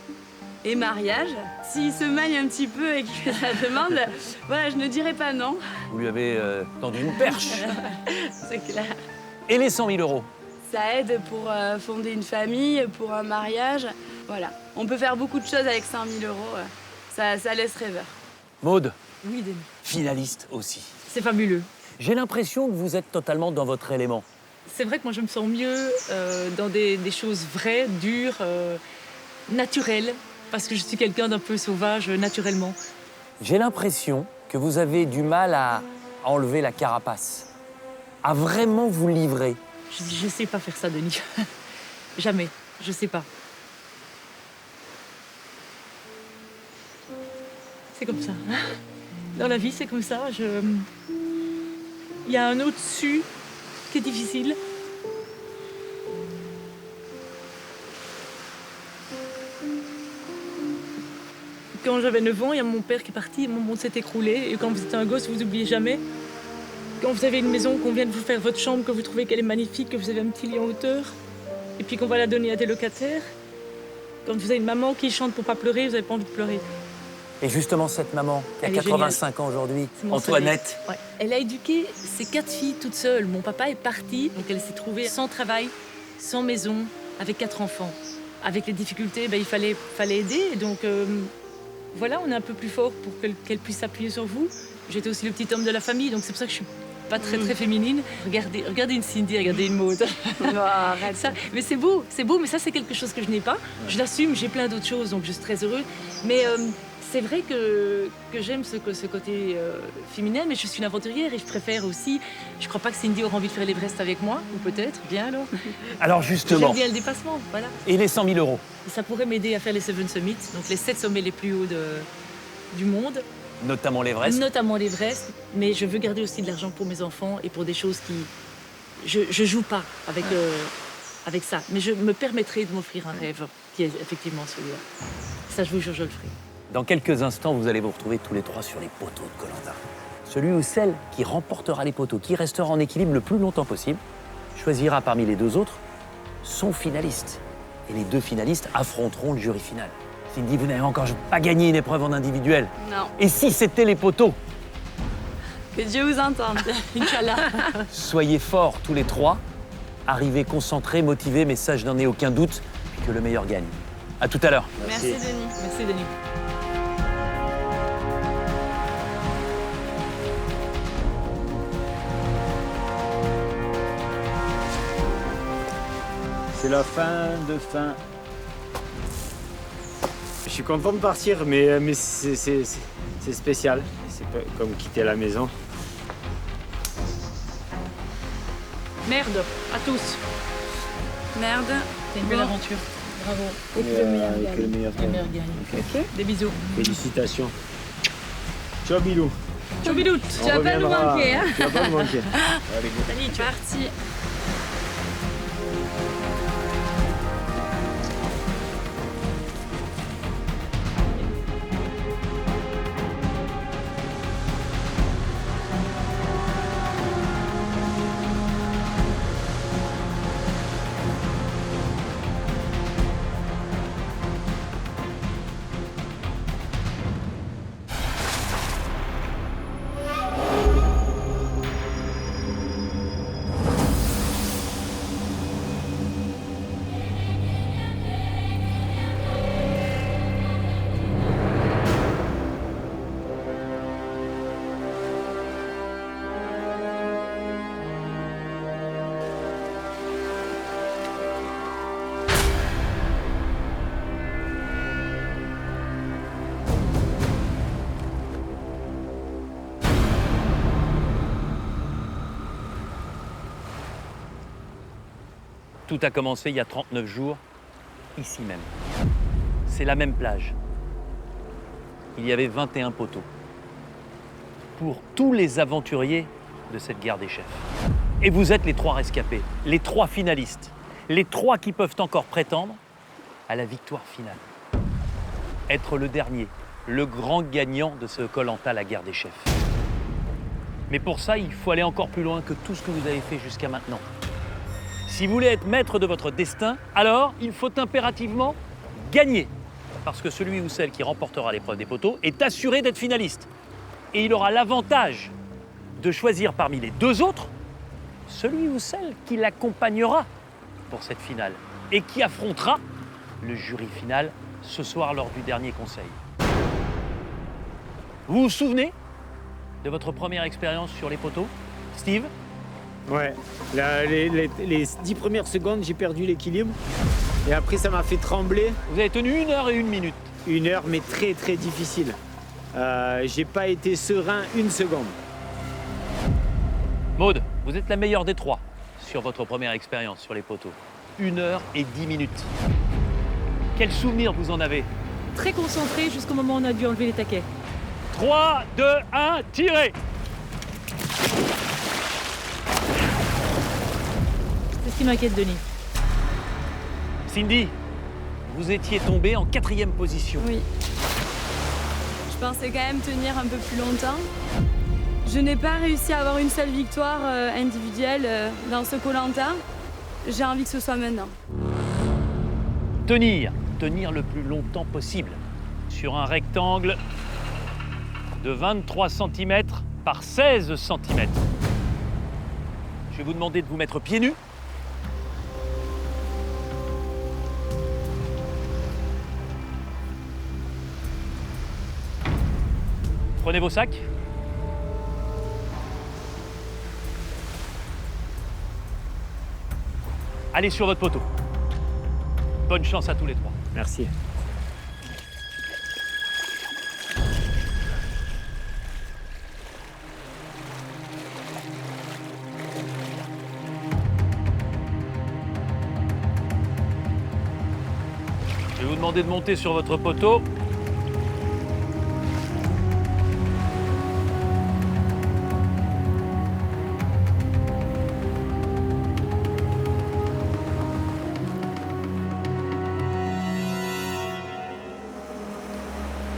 S11: et mariage. S'il se magne un petit peu et qu'il fait sa demande, voilà, je ne dirais pas non.
S12: Vous lui avez tendu une perche.
S11: C'est clair.
S12: Et les 100 000 euros?
S11: Ça aide pour fonder une famille, pour un mariage. Voilà. On peut faire beaucoup de choses avec 100 000 euros. Ça laisse rêveur.
S12: Maude,
S2: Oui, Denis.
S12: finaliste aussi.
S2: C'est fabuleux.
S12: J'ai l'impression que vous êtes totalement dans votre élément.
S2: C'est vrai que moi, je me sens mieux dans des choses vraies, dures, naturelles, parce que je suis quelqu'un d'un peu sauvage naturellement.
S12: J'ai l'impression que vous avez du mal à enlever la carapace, à vraiment vous livrer.
S2: Je sais pas faire ça, Denis. Jamais. Je sais pas. C'est comme ça. Dans la vie, c'est comme ça. Il y a un au-dessus qui est difficile. Quand j'avais 9 ans, il y a mon père qui est parti, mon monde s'est écroulé. Et quand vous êtes un gosse, vous n'oubliez jamais. Quand vous avez une maison, qu'on vient de vous faire votre chambre, que vous trouvez qu'elle est magnifique, que vous avez un petit lit en hauteur, et puis qu'on va la donner à des locataires. Quand vous avez une maman qui chante pour pas pleurer, vous n'avez pas envie de pleurer.
S12: Et justement, cette maman, qui a
S2: Elle est
S12: 85 ans aujourd'hui,
S2: C'est mon
S12: Antoinette,
S2: soleil. Ouais. Elle a éduqué ses 4 filles toute seule. Mon papa est parti, donc elle s'est trouvée sans travail, sans maison, avec 4 enfants. Avec les difficultés, il fallait aider. Donc voilà, on est un peu plus fort pour qu'elle puisse s'appuyer sur vous. J'étais aussi le petit homme de la famille, donc c'est pour ça que je suis pas très féminine. Regardez une Cindy, regardez une Maude.
S11: Arrête
S2: ça. Mais c'est beau, mais ça c'est quelque chose que je n'ai pas. Je l'assume, j'ai plein d'autres choses, donc je suis très heureuse. Mais c'est vrai que j'aime ce côté féminin, mais je suis une aventurière et je préfère aussi. Je crois pas que Cindy aura envie de faire l'Everest avec moi, ou peut-être, bien alors.
S12: Alors justement,
S2: J'aime bien le dépassement, voilà.
S12: et les 100 000 euros?
S2: Ça pourrait m'aider à faire les 7 Summits, donc les 7 sommets les plus hauts du monde.
S12: Notamment l'Everest.
S2: Notamment l'Everest, mais je veux garder aussi de l'argent pour mes enfants et pour des choses qui... Je joue pas avec ça, mais je me permettrai de m'offrir un rêve qui est effectivement celui-là. Ça, je vous jure, je le ferai.
S12: Dans quelques instants, vous allez vous retrouver tous les trois sur les poteaux de Koh-Lanta. Celui ou celle qui remportera les poteaux, qui restera en équilibre le plus longtemps possible, choisira parmi les 2 autres son finaliste. Et les 2 finalistes affronteront le jury final. Cindy, vous n'avez encore pas gagné une épreuve en individuel.
S11: Non.
S12: Et si c'était les poteaux?
S11: Que Dieu vous entende.
S2: Inch'Allah.
S12: Soyez forts tous les 3. Arrivez concentrés, motivés, mais ça, je n'en ai aucun doute, que le meilleur gagne. À tout à l'heure.
S11: Merci Denis.
S2: Merci, Denis.
S6: C'est la fin de fin. Je suis content de partir, mais c'est spécial. C'est pas comme quitter la maison.
S2: Merde, à tous.
S11: Merde.
S2: C'est une belle aventure. Bravo.
S11: Et que le meilleur gagne.
S6: Que le meilleur
S2: Le meilleur gagne.
S6: Ok.
S2: Des bisous.
S6: Félicitations. Ciao Bilou.
S2: Ciao Bidoute.
S11: Tu vas pas nous manquer, hein.
S6: Tu vas pas nous manquer. Allez, go.
S11: Salut, tu es parti.
S12: Tout a commencé il y a 39 jours, ici même. C'est la même plage. Il y avait 21 poteaux. Pour tous les aventuriers de cette guerre des chefs. Et vous êtes les 3 rescapés, les 3 finalistes, les 3 qui peuvent encore prétendre à la victoire finale. Être le dernier, le grand gagnant de ce Koh-Lanta, la guerre des chefs. Mais pour ça, il faut aller encore plus loin que tout ce que vous avez fait jusqu'à maintenant. Si vous voulez être maître de votre destin, alors il faut impérativement gagner. Parce que celui ou celle qui remportera l'épreuve des poteaux est assuré d'être finaliste. Et il aura l'avantage de choisir parmi les 2 autres celui ou celle qui l'accompagnera pour cette finale et qui affrontera le jury final ce soir lors du dernier conseil. Vous vous souvenez de votre première expérience sur les poteaux, Steve?
S6: Ouais, les 10 premières secondes, j'ai perdu l'équilibre. Et après, ça m'a fait trembler.
S12: Vous avez tenu 1 heure et 1 minute.
S6: 1 heure, mais très très difficile. J'ai pas été serein 1 seconde.
S12: Maude, vous êtes la meilleure des 3 sur votre première expérience sur les poteaux. 1 heure et 10 minutes. Quel souvenir vous en avez?
S2: Très concentré jusqu'au moment où on a dû enlever les taquets.
S12: 3, 2, 1, tirez!
S2: C'est ce qui m'inquiète, Denis.
S12: Cindy, vous étiez tombée en 4e position.
S11: Oui. Je pensais quand même tenir un peu plus longtemps. Je n'ai pas réussi à avoir une seule victoire individuelle dans ce Koh-Lanta. J'ai envie que ce soit maintenant.
S12: Tenir le plus longtemps possible sur un rectangle de 23 cm par 16 cm. Je vais vous demander de vous mettre pieds nus. Prenez vos sacs. Allez sur votre poteau. Bonne chance à tous les 3.
S6: Merci.
S12: Je vais vous demander de monter sur votre poteau.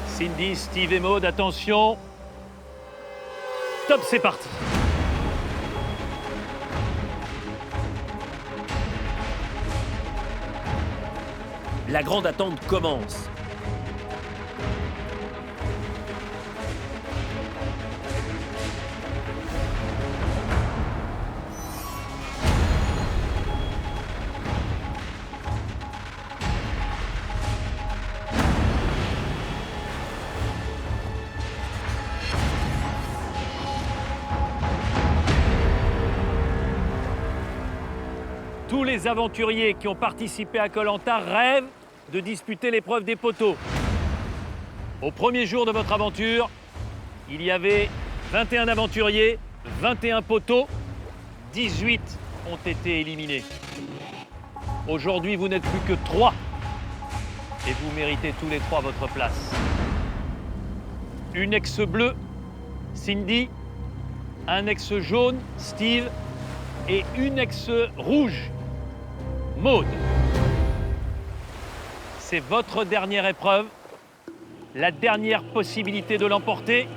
S12: Cindy, Steve et Maude, attention. Top, c'est parti.
S1: La grande attente commence.
S12: Tous les aventuriers qui ont participé à Koh-Lanta rêvent de disputer l'épreuve des poteaux. Au premier jour de votre aventure, il y avait 21 aventuriers, 21 poteaux, 18 ont été éliminés. Aujourd'hui, vous n'êtes plus que 3 et vous méritez tous les 3 votre place. Une ex-bleue, Cindy, un ex-jaune, Steve, et une ex-rouge, Maude. C'est votre dernière épreuve, la dernière possibilité de l'emporter.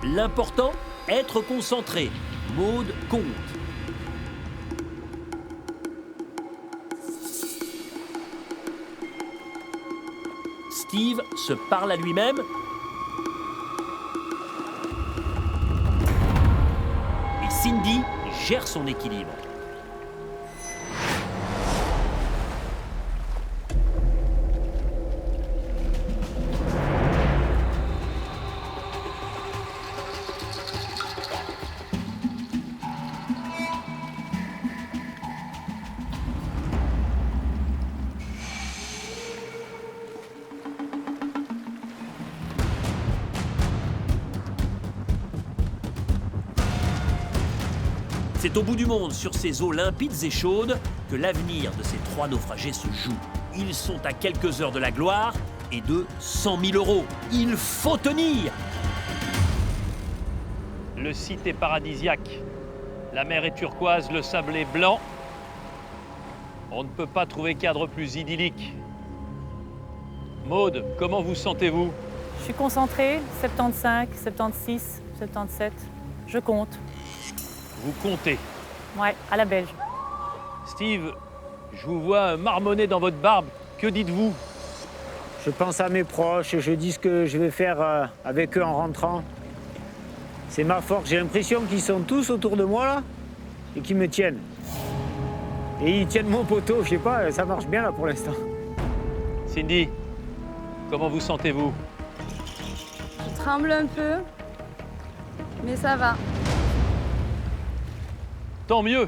S1: L'important, être concentré. Maude compte. Steve se parle à lui-même. Et Cindy gère son équilibre. C'est au bout du monde, sur ces eaux limpides et chaudes, que l'avenir de ces 3 naufragés se joue. Ils sont à quelques heures de la gloire et de 100 000 €. Il faut tenir!
S12: Le site est paradisiaque. La mer est turquoise, le sable est blanc. On ne peut pas trouver cadre plus idyllique. Maude, comment vous sentez-vous?
S2: Je suis concentrée, 75, 76, 77. Je compte.
S12: Vous comptez.
S2: Ouais, à la belge.
S12: Steve, je vous vois marmonner dans votre barbe. Que dites-vous?
S6: Je pense à mes proches et je dis ce que je vais faire avec eux en rentrant. C'est ma force. J'ai l'impression qu'ils sont tous autour de moi là et qu'ils me tiennent. Et ils tiennent mon poteau, je sais pas, ça marche bien là pour l'instant.
S12: Cindy, comment vous sentez-vous?
S11: Je tremble un peu, mais ça va.
S12: Tant mieux,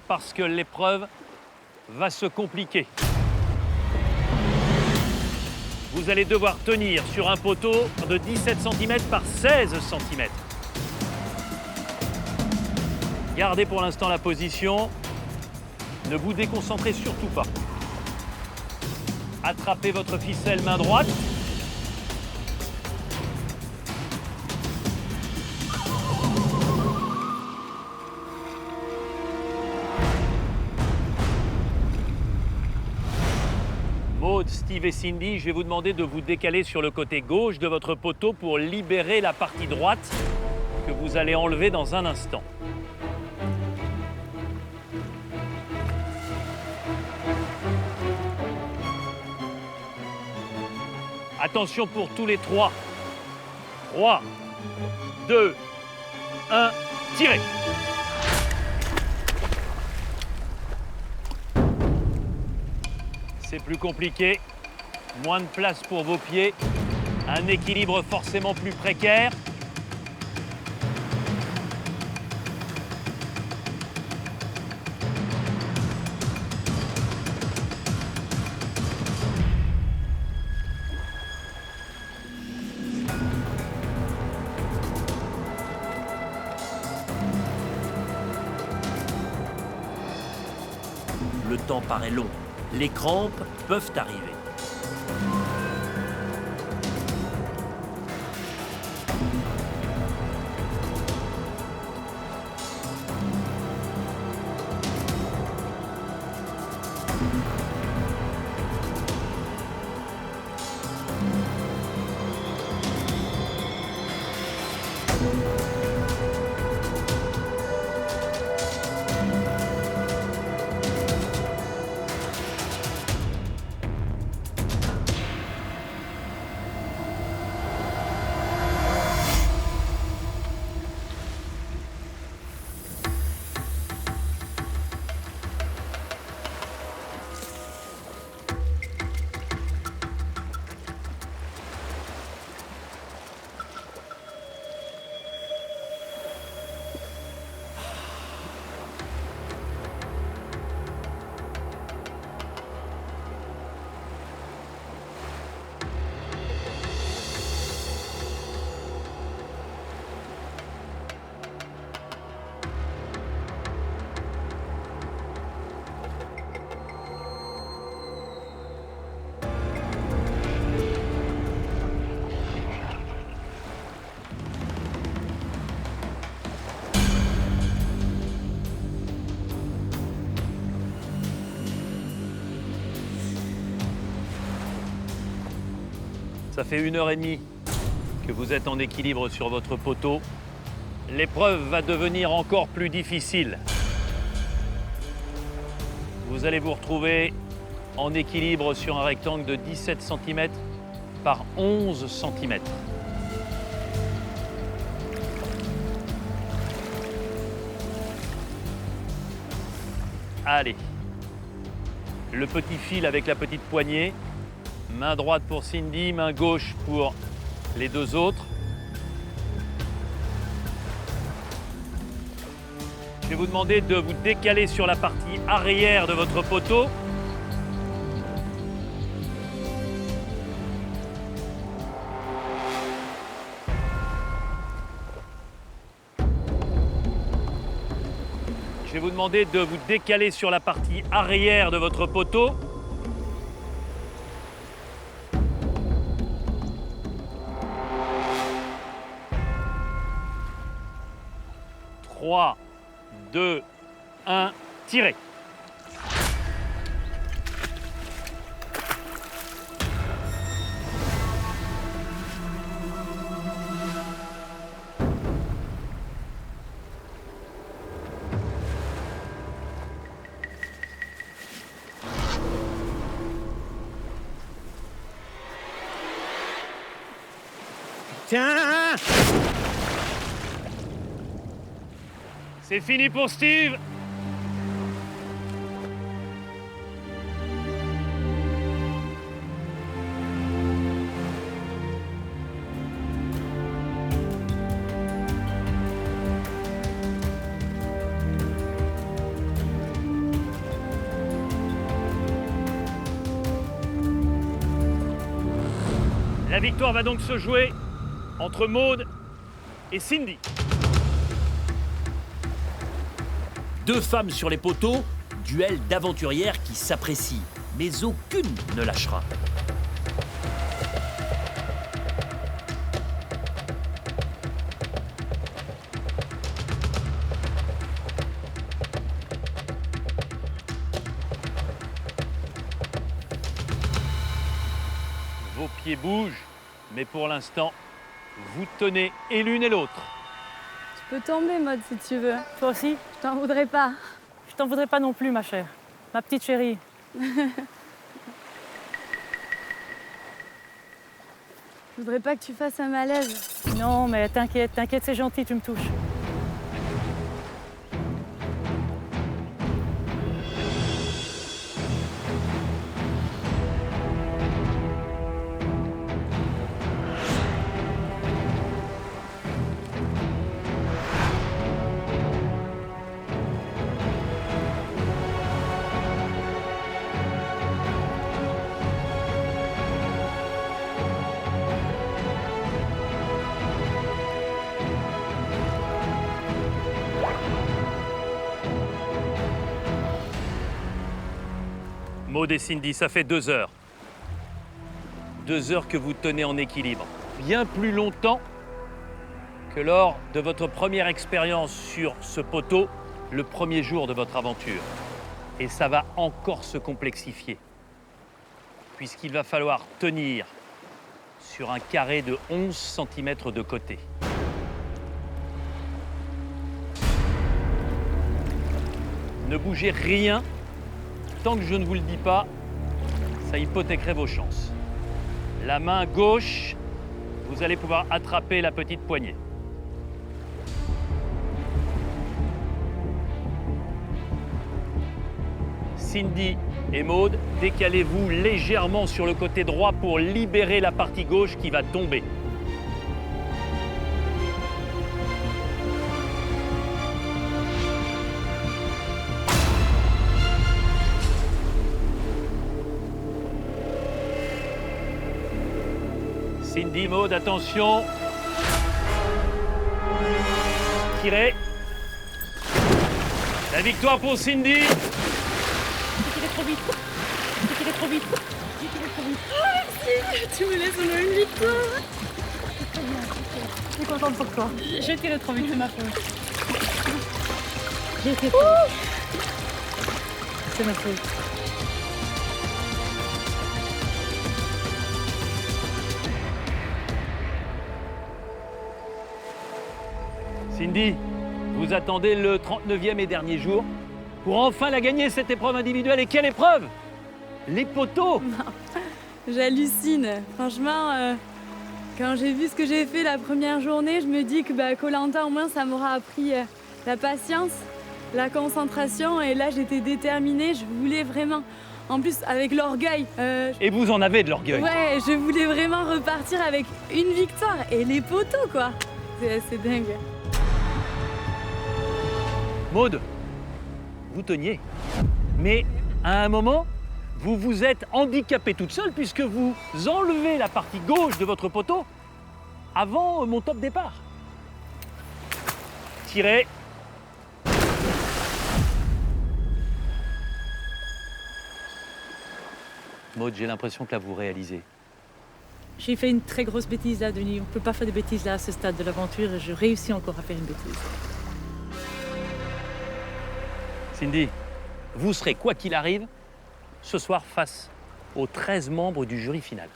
S12: parce que l'épreuve va se compliquer. Vous allez devoir tenir sur un poteau de 17 cm par 16 cm. Gardez pour l'instant la position. Ne vous déconcentrez surtout pas. Attrapez votre ficelle main droite. Maude, Steve et Cindy, je vais vous demander de vous décaler sur le côté gauche de votre poteau pour libérer la partie droite que vous allez enlever dans un instant. Attention pour tous les 3. 3, 2, 1, tirez! C'est plus compliqué, moins de place pour vos pieds, un équilibre forcément plus précaire.
S1: Le temps paraît long. Les crampes peuvent arriver.
S12: Ça fait 1h30 que vous êtes en équilibre sur votre poteau. L'épreuve va devenir encore plus difficile. Vous allez vous retrouver en équilibre sur un rectangle de 17 cm par 11 cm. Allez. Le petit fil avec la petite poignée. Main droite pour Cindy, main gauche pour les 2 autres. Je vais vous demander de vous décaler sur la partie arrière de votre poteau.
S1: Je vais vous demander de vous décaler sur la partie arrière de votre poteau. « 3, 2, 1, tirez !»
S14: Tiens!
S1: C'est fini pour Steve. La victoire va donc se jouer entre Maude et Cindy. Deux femmes sur les poteaux, duel d'aventurières qui s'apprécient, mais aucune ne lâchera. Vos pieds bougent, mais pour l'instant, vous tenez et l'une et l'autre.
S11: Tu peux tomber, Maude, si tu veux.
S13: Toi aussi?
S11: Je t'en voudrais pas.
S13: Je t'en voudrais pas non plus, ma chère. Ma petite chérie.
S11: Je voudrais pas que tu fasses un malaise.
S13: Non, mais t'inquiète, t'inquiète, c'est gentil, tu me touches.
S1: Maude et Cindy, ça fait 2 heures. 2 heures que vous tenez en équilibre. Bien plus longtemps que lors de votre première expérience sur ce poteau, le premier jour de votre aventure. Et ça va encore se complexifier, puisqu'il va falloir tenir sur un carré de 11 cm de côté. Ne bougez rien. Tant que je ne vous le dis pas, ça hypothéquerait vos chances. La main gauche, vous allez pouvoir attraper la petite poignée. Cindy et Maude, décalez-vous légèrement sur le côté droit pour libérer la partie gauche qui va tomber. Cindy, Maude, attention. Tirez. La victoire pour Cindy.
S13: J'ai tiré trop vite. J'ai tiré trop vite. J'ai tiré trop vite.
S11: Oh, merci. Tu me laisses, on a une victoire.
S13: Très bien, je suis contente pour toi. J'ai tiré trop vite, c'est ma faute. J'ai tiré trop vite. C'est ma faute.
S1: Cindy, vous attendez le 39e et dernier jour pour enfin la gagner, cette épreuve individuelle. Et quelle épreuve? Les poteaux.
S11: J'hallucine. Franchement, quand j'ai vu ce que j'ai fait la première journée, je me dis que Koh-Lanta, au moins, ça m'aura appris la patience, la concentration. Et là, j'étais déterminée. Je voulais vraiment... En plus, avec l'orgueil.
S1: Et vous en avez de l'orgueil.
S11: Ouais, je voulais vraiment repartir avec une victoire. Et les poteaux, quoi. C'est dingue.
S1: Maude, vous teniez. Mais à un moment, vous vous êtes handicapée toute seule puisque vous enlevez la partie gauche de votre poteau avant mon top départ. Tirez.
S12: Maud, j'ai l'impression que là, vous réalisez.
S2: J'ai fait une très grosse bêtise là, Denis. On ne peut pas faire de bêtises là à ce stade de l'aventure et je réussis encore à faire une bêtise.
S12: Cindy, vous serez, quoi qu'il arrive, ce soir face aux 13 membres du jury final.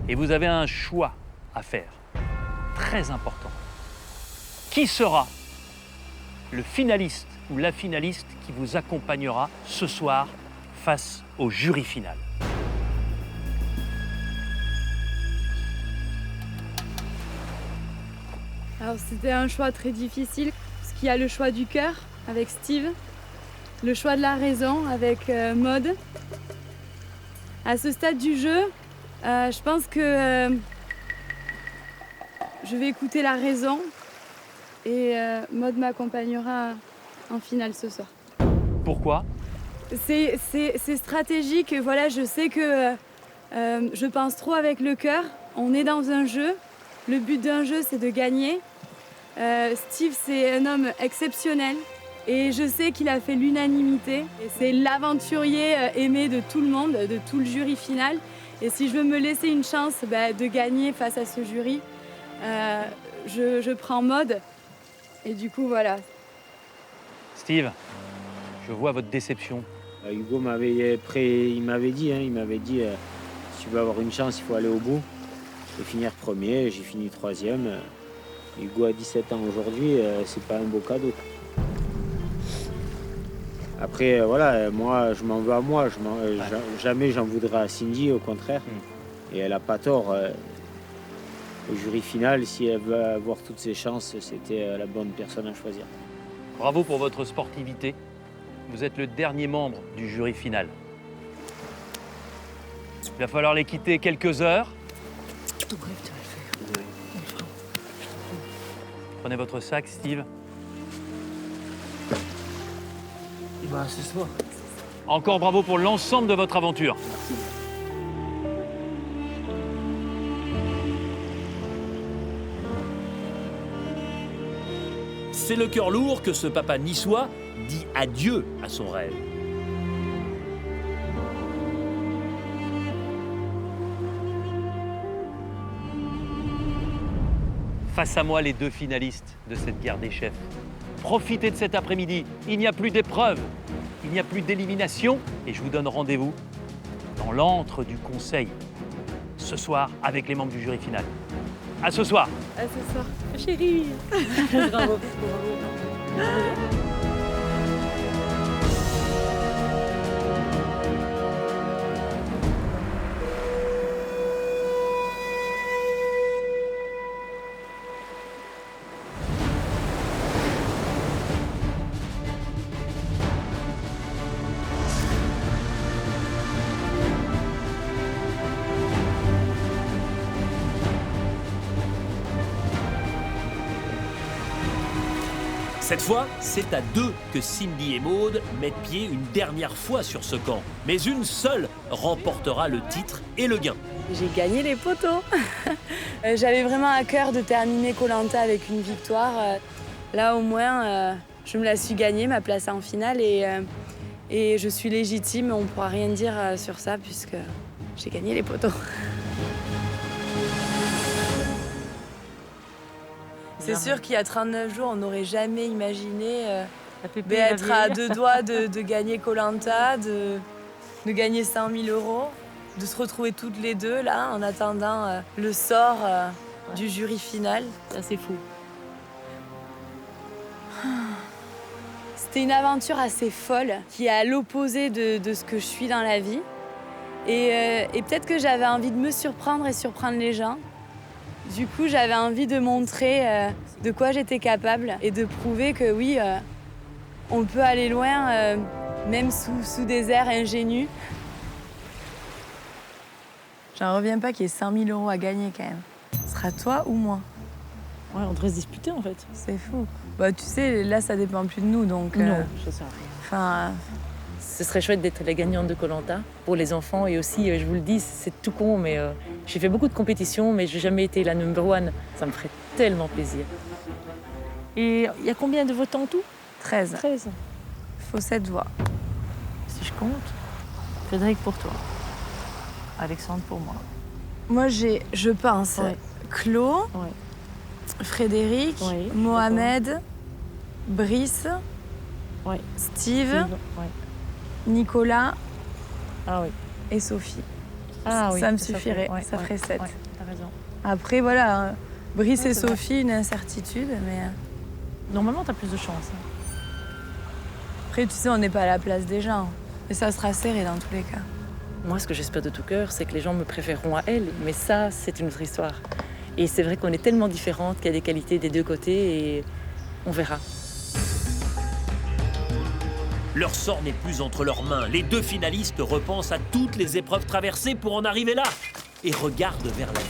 S12: Et vous avez un choix à faire, très important. Qui sera le finaliste ou la finaliste qui vous accompagnera ce soir face au jury final?
S11: Alors c'était un choix très difficile, parce qu'il y a le choix du cœur avec Steve, le choix de la raison avec Maud. À ce stade du jeu, je pense que je vais écouter la raison et Maud m'accompagnera en finale ce soir.
S12: Pourquoi?
S11: C'est stratégique, voilà, je sais que je pense trop avec le cœur. On est dans un jeu, le but d'un jeu c'est de gagner. Steve c'est un homme exceptionnel et je sais qu'il a fait l'unanimité. Et c'est l'aventurier aimé de tout le monde, de tout le jury final. Et si je veux me laisser une chance de gagner face à ce jury, je prends Maud. Et du coup voilà.
S12: Steve, je vois votre déception.
S6: Hugo m'avait dit, si tu veux avoir une chance, il faut aller au bout. Je vais finir premier, j'ai fini troisième. Hugo a 17 ans aujourd'hui, c'est pas un beau cadeau. Après, voilà, moi, je m'en veux à moi. Jamais j'en voudrais à Cindy, au contraire. Et elle n'a pas tort. Au jury final, si elle veut avoir toutes ses chances, c'était la bonne personne à choisir.
S12: Bravo pour votre sportivité. Vous êtes le dernier membre du jury final. Il va falloir les quitter quelques heures. Prenez votre sac, Steve.
S14: Bah, c'est ça.
S12: Encore bravo pour l'ensemble de votre aventure.
S1: C'est le cœur lourd que ce papa niçois dit adieu à son rêve.
S12: Face à moi, les deux finalistes de cette guerre des chefs. Profitez de cet après-midi. Il n'y a plus d'épreuves, il n'y a plus d'élimination. Et je vous donne rendez-vous dans l'antre du conseil, ce soir, avec les membres du jury final. À ce soir.
S11: À ce soir.
S2: Chérie. Bravo.
S1: Cette fois, c'est à deux que Cindy et Maud mettent pied une dernière fois sur ce camp. Mais une seule remportera le titre et le gain.
S11: J'ai gagné les poteaux. J'avais vraiment à cœur de terminer Koh-Lanta avec une victoire. Là, au moins, je me la suis gagnée, ma place en finale. Et je suis légitime, on ne pourra rien dire sur ça puisque j'ai gagné les poteaux. C'est sûr qu'il y a 39 jours, on n'aurait jamais imaginé être à deux doigts de gagner Koh-Lanta, de gagner 100 000 €, de se retrouver toutes les deux là en attendant le sort du jury final.
S2: Ça, c'est fou.
S11: C'était une aventure assez folle qui est à l'opposé de ce que je suis dans la vie. Et peut-être que j'avais envie de me surprendre et surprendre les gens. Du coup, j'avais envie de montrer de quoi j'étais capable et de prouver que oui, on peut aller loin, même sous des airs ingénus. J'en reviens pas qu'il y ait 100 000 € à gagner quand même. Ce sera toi ou moi.
S2: Ouais, on devrait se disputer en fait.
S11: C'est fou. Bah, tu sais, là, ça dépend plus de nous, donc...
S2: Non, ça sert à rien.
S11: Enfin...
S2: Ce serait chouette d'être la gagnante de Koh-Lanta pour les enfants et aussi, je vous le dis, c'est tout con, mais j'ai fait beaucoup de compétitions, mais j'ai jamais été la number one. Ça me ferait tellement plaisir. Et il y a combien de votants en tout?
S11: 13.
S2: 13.
S11: Il faut 7 voix.
S2: Si je compte, Frédéric pour toi. Alexandre pour moi.
S11: Moi, je pense
S2: Ouais.
S11: Claude,
S2: Ouais.
S11: Frédéric,
S2: Oui,
S11: Mohamed, Brice,
S2: Ouais.
S11: Steve,
S2: Ouais.
S11: Nicolas
S2: Ah oui.
S11: et Sophie.
S2: Ah oui.
S11: Ça me
S2: fait-
S11: suffirait,
S2: ouais,
S11: ça
S2: ouais,
S11: ferait 7.
S2: ouais, t'as raison.
S11: Après, voilà, Brice
S2: Ouais,
S11: et
S2: c'est vrai.
S11: Sophie, une incertitude, mais
S2: Normalement, t'as plus de chance. Hein.
S11: après, tu sais, on n'est pas à la place des gens. Et ça sera serré dans tous les cas.
S2: Moi, ce que j'espère de tout cœur, c'est que les gens me préféreront à elle. Mais ça, c'est une autre histoire. Et c'est vrai qu'on est tellement différentes qu'il y a des qualités des deux côtés et on verra.
S1: Leur sort n'est plus entre leurs mains. Les deux finalistes repensent à toutes les épreuves traversées pour en arriver là et regardent vers l'avenir.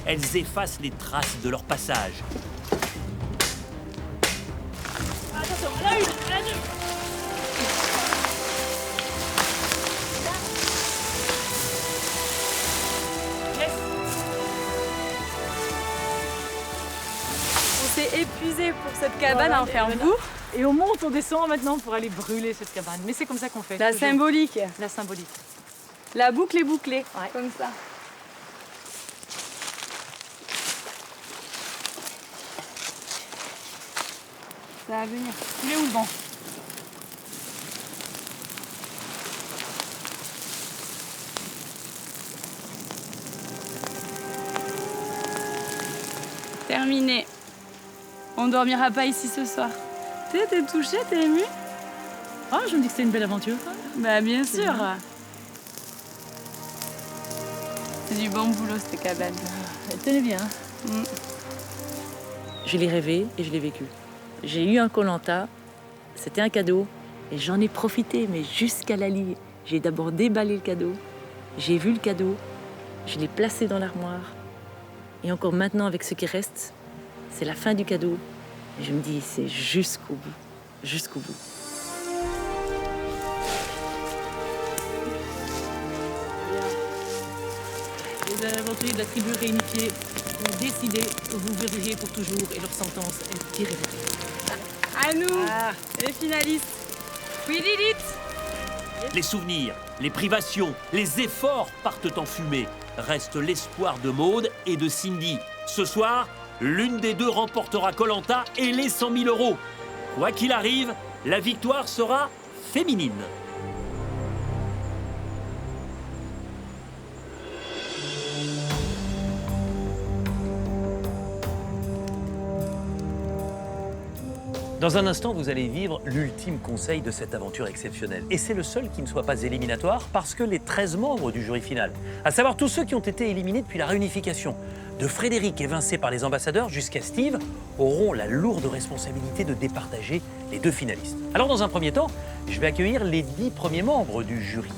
S1: Elles effacent les traces de leur passage.
S2: Attention, à la une, à la deux.
S11: On s'est épuisé pour cette cabane à en faire bout.
S2: Et on monte, on descend maintenant pour aller brûler cette cabane. Mais c'est comme ça qu'on fait.
S11: La
S2: toujours.
S11: symbolique.
S2: La symbolique.
S11: La boucle est bouclée.
S2: Ouais.
S11: Comme ça. Ça va venir.
S2: Il est où le vent?
S11: Terminé. On dormira pas ici ce soir. T'es touchée, t'es émue?
S2: Ah, je me dis que c'est une belle aventure.
S11: Bah bien
S2: C'est
S11: sûr.
S2: bien.
S11: C'est du bon boulot cette cabane.
S2: Elle tenait bien.
S11: Mm.
S2: Je l'ai rêvé et je l'ai vécu. J'ai eu un Koh-Lanta, c'était un cadeau et j'en ai profité, mais jusqu'à la lie. J'ai d'abord déballé le cadeau, j'ai vu le cadeau, je l'ai placé dans l'armoire et encore maintenant avec ce qui reste, c'est la fin du cadeau. Et je me dis, c'est jusqu'au bout, jusqu'au bout. Les aventuriers de la tribu réunifiée ont décidé que vous verriez pour toujours et leur sentence est irrévocable.
S11: À nous, les finalistes. We did it.
S1: Les souvenirs, les privations, les efforts partent en fumée. Reste l'espoir de Maude et de Cindy. Ce soir, l'une des deux remportera Koh-Lanta et les 100 000 €. Quoi qu'il arrive, la victoire sera féminine.
S12: Dans un instant, vous allez vivre l'ultime conseil de cette aventure exceptionnelle. Et c'est le seul qui ne soit pas éliminatoire parce que les 13 membres du jury final, à savoir tous ceux qui ont été éliminés depuis la réunification, de Frédéric évincé par les ambassadeurs jusqu'à Steve, auront la lourde responsabilité de départager les deux finalistes. Alors dans un premier temps, je vais accueillir les 10 premiers membres du jury.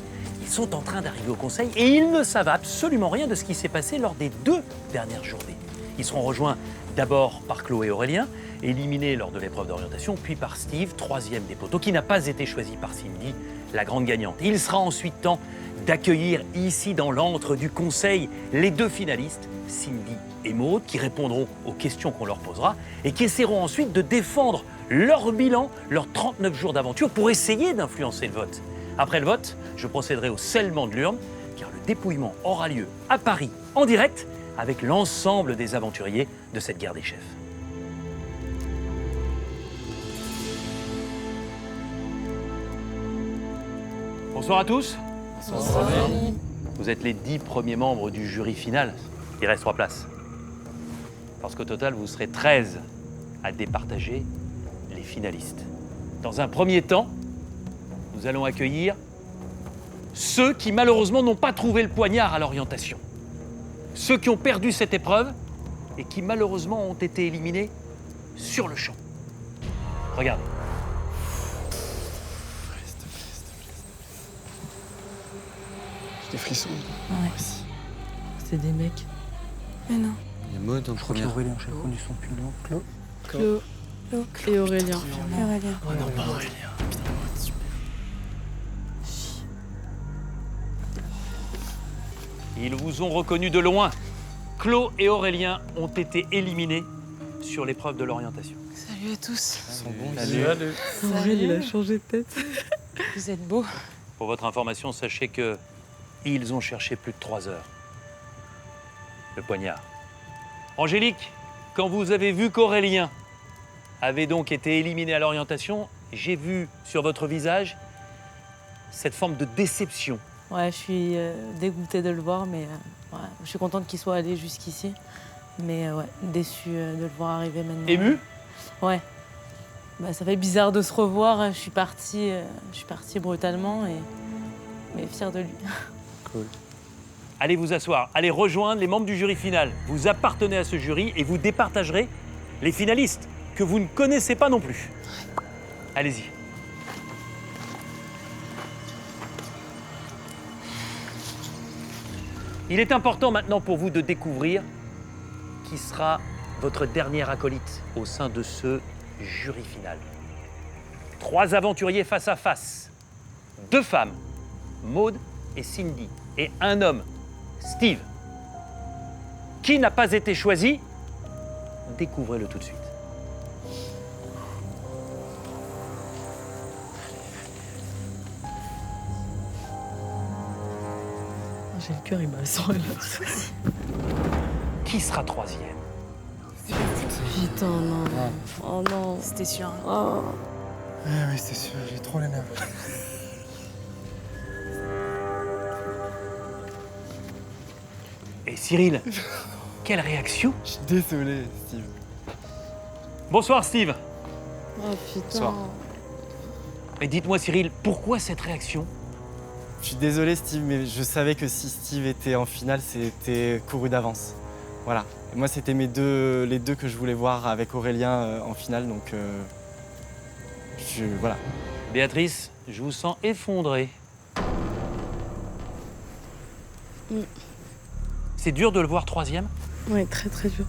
S12: Ils sont en train d'arriver au conseil et ils ne savent absolument rien de ce qui s'est passé lors des 2 dernières journées. Ils seront rejoints d'abord par Claude et Aurélien, éliminés lors de l'épreuve d'orientation, puis par Steve, 3e des poteaux, qui n'a pas été choisi par Cindy, la grande gagnante. Il sera ensuite temps d'accueillir ici dans l'antre du conseil les 2 finalistes, Cindy et Maude, qui répondront aux questions qu'on leur posera et qui essaieront ensuite de défendre leur bilan, leurs 39 jours d'aventure pour essayer d'influencer le vote. Après le vote, je procéderai au scellement de l'urne, car le dépouillement aura lieu à Paris en direct avec l'ensemble des aventuriers de cette guerre des chefs. Bonsoir à tous.
S11: Bonsoir.
S12: Vous êtes les 10 premiers membres du jury final. Il reste 3 places. Parce qu'au total, vous serez 13 à départager les finalistes. Dans un premier temps, nous allons accueillir ceux qui malheureusement n'ont pas trouvé le poignard à l'orientation. Ceux qui ont perdu cette épreuve et qui malheureusement ont été éliminés sur le champ. Regardez.
S9: J'ai des frissons.
S2: Ouais. C'est des mecs.
S11: Mais non.
S15: Il y a Maude en première.
S9: Aurélien, j'ai reconnu son pull. Claude.
S11: Claude.
S2: Et Aurélien.
S11: Aurélien.
S15: Oh non, pas Aurélien.
S12: Ils vous ont reconnu de loin. Claude et Aurélien ont été éliminés sur l'épreuve de l'orientation.
S11: Salut à tous.
S15: Ils sont bons.
S4: Salut.
S11: Salut.
S2: Il a changé de tête.
S11: Vous êtes beaux.
S12: Pour votre information, sachez que Ils ont cherché plus de 3 heures. Le poignard. Angélique, quand vous avez vu qu'Aurélien avait donc été éliminé à l'orientation, j'ai vu sur votre visage cette forme de déception.
S16: Ouais, je suis dégoûtée de le voir, mais ouais, je suis contente qu'il soit allé jusqu'ici. Mais ouais, déçue de le voir arriver maintenant.
S12: Ému?
S16: Ouais. Bah, ça fait bizarre de se revoir. Je suis partie brutalement, mais fière de lui.
S12: Cool. Allez vous asseoir, allez rejoindre les membres du jury final. Vous appartenez à ce jury et vous départagerez les finalistes que vous ne connaissez pas non plus. Allez-y. Il est important maintenant pour vous de découvrir qui sera votre dernier acolyte au sein de ce jury final. 3 aventuriers face à face. 2 femmes, Maud et Cindy, et un homme, Steve. Qui n'a pas été choisi? Découvrez-le tout de suite.
S16: J'ai le cœur, il m'a sur la
S12: Qui sera 3e?
S11: Putain, non. Oh non.
S5: C'était sûr.
S11: Oh.
S9: Oui, c'est sûr, j'ai trop les nerfs.
S12: Et Cyril, quelle réaction?
S9: Je suis désolé, Steve.
S12: Bonsoir Steve.
S11: Oh putain.
S12: Bonsoir. Et dites-moi Cyril, pourquoi cette réaction?
S8: Je suis désolé Steve, mais je savais que si Steve était en finale, c'était couru d'avance. Voilà. Et moi, c'était les deux que je voulais voir avec Aurélien en finale, donc voilà.
S12: Béatrice, je vous sens effondrée.
S11: Mm.
S12: C'est dur de le voir 3e?
S11: Ouais, très très dur.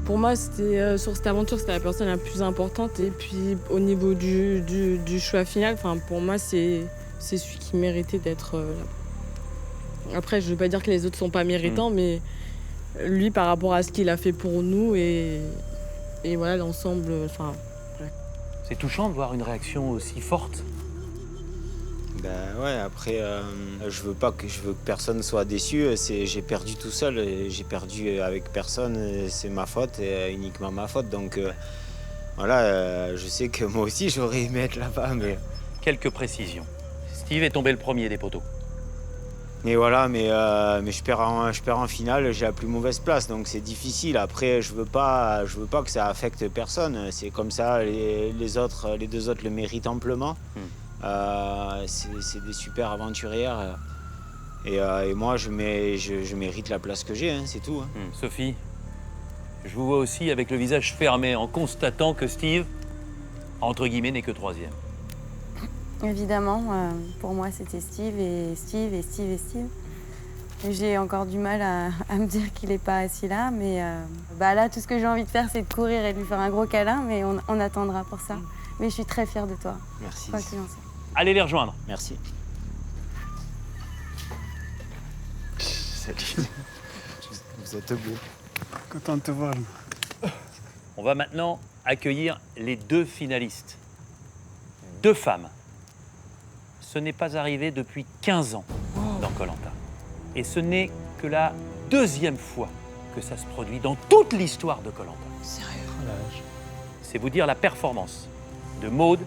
S11: Pour moi, c'était sur cette aventure, c'était la personne la plus importante. Et puis au niveau du choix final, pour moi, c'est celui qui méritait d'être là. Après, je ne veux pas dire que les autres sont pas méritants, mais lui, par rapport à ce qu'il a fait pour nous et voilà l'ensemble. Voilà.
S12: C'est touchant de voir une réaction aussi forte.
S6: Ben ouais, après, je veux que personne soit déçu. J'ai perdu tout seul, j'ai perdu avec personne. C'est ma faute, et uniquement ma faute. Donc voilà, je sais que moi aussi j'aurais aimé être là-bas. Mais...
S12: Quelques précisions. Steve est tombé le premier des poteaux.
S6: Mais voilà, mais je perds en finale, j'ai la plus mauvaise place, donc c'est difficile. Après, je veux pas que ça affecte personne. C'est comme ça, les deux autres le méritent amplement. C'est des super aventurières. Et moi, je mérite la place que j'ai, hein, c'est tout. Hein.
S12: Sophie, je vous vois aussi avec le visage fermé en constatant que Steve, entre guillemets, n'est que 3e.
S17: Évidemment, pour moi, c'était Steve. J'ai encore du mal à me dire qu'il n'est pas assis là, mais là, tout ce que j'ai envie de faire, c'est de courir et de lui faire un gros câlin, mais on attendra pour ça. Mais je suis très fière de toi.
S6: Merci.
S17: Quoi qu'il en soit.
S12: Allez les rejoindre.
S6: Merci. Salut. Vous êtes beau.
S9: Content de te voir.
S12: On va maintenant accueillir les 2 finalistes. 2 femmes. Ce n'est pas arrivé depuis 15 ans dans Koh-Lanta. Et ce n'est que la 2e fois que ça se produit dans toute l'histoire de Koh-Lanta.
S11: Sérieux?
S12: C'est vous dire la performance de Maud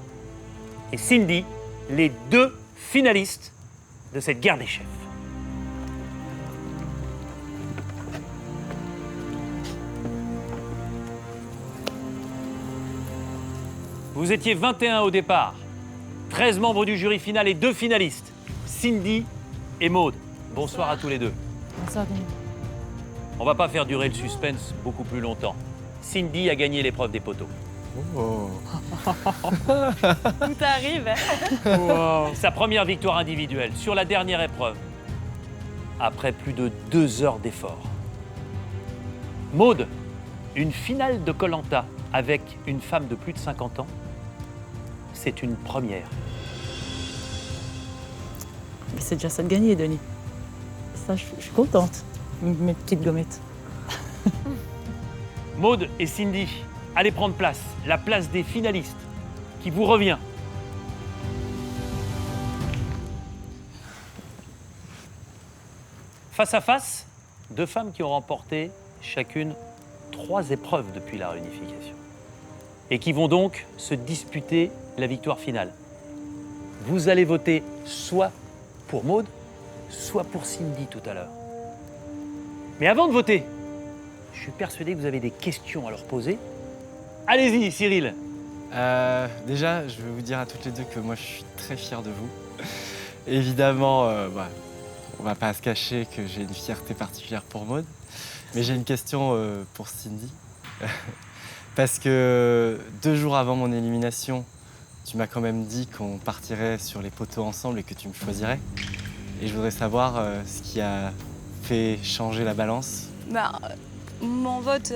S12: et Cindy, les 2 finalistes de cette guerre des chefs. Vous étiez 21 au départ. 13 membres du jury final et 2 finalistes, Cindy et Maud. Bonsoir à tous les 2.
S16: Bonsoir.
S12: On va pas faire durer le suspense beaucoup plus longtemps. Cindy a gagné l'épreuve des poteaux.
S8: Oh.
S16: Tout arrive, hein?
S12: Wow. Sa première victoire individuelle sur la dernière épreuve, après plus de 2 heures d'efforts. Maud, une finale de Koh-Lanta avec une femme de plus de 50 ans, c'est une première.
S16: Mais c'est déjà ça de gagner, Denis. Ça, je suis contente. Mes petites gommettes.
S12: Maud et Cindy, allez prendre place, la place des finalistes, qui vous revient. Face à face, 2 femmes qui ont remporté chacune 3 épreuves depuis la réunification et qui vont donc se disputer la victoire finale. Vous allez voter soit pour Maude, soit pour Cindy tout à l'heure. Mais avant de voter, je suis persuadé que vous avez des questions à leur poser. Allez-y, Cyril.
S8: Déjà, je veux vous dire à toutes les deux que moi, je suis très fier de vous. Évidemment, on va pas se cacher que j'ai une fierté particulière pour Maude. Mais j'ai une question pour Cindy. Parce que 2 jours avant mon élimination, tu m'as quand même dit qu'on partirait sur les poteaux ensemble et que tu me choisirais. Et je voudrais savoir ce qui a fait changer la balance.
S17: Mon vote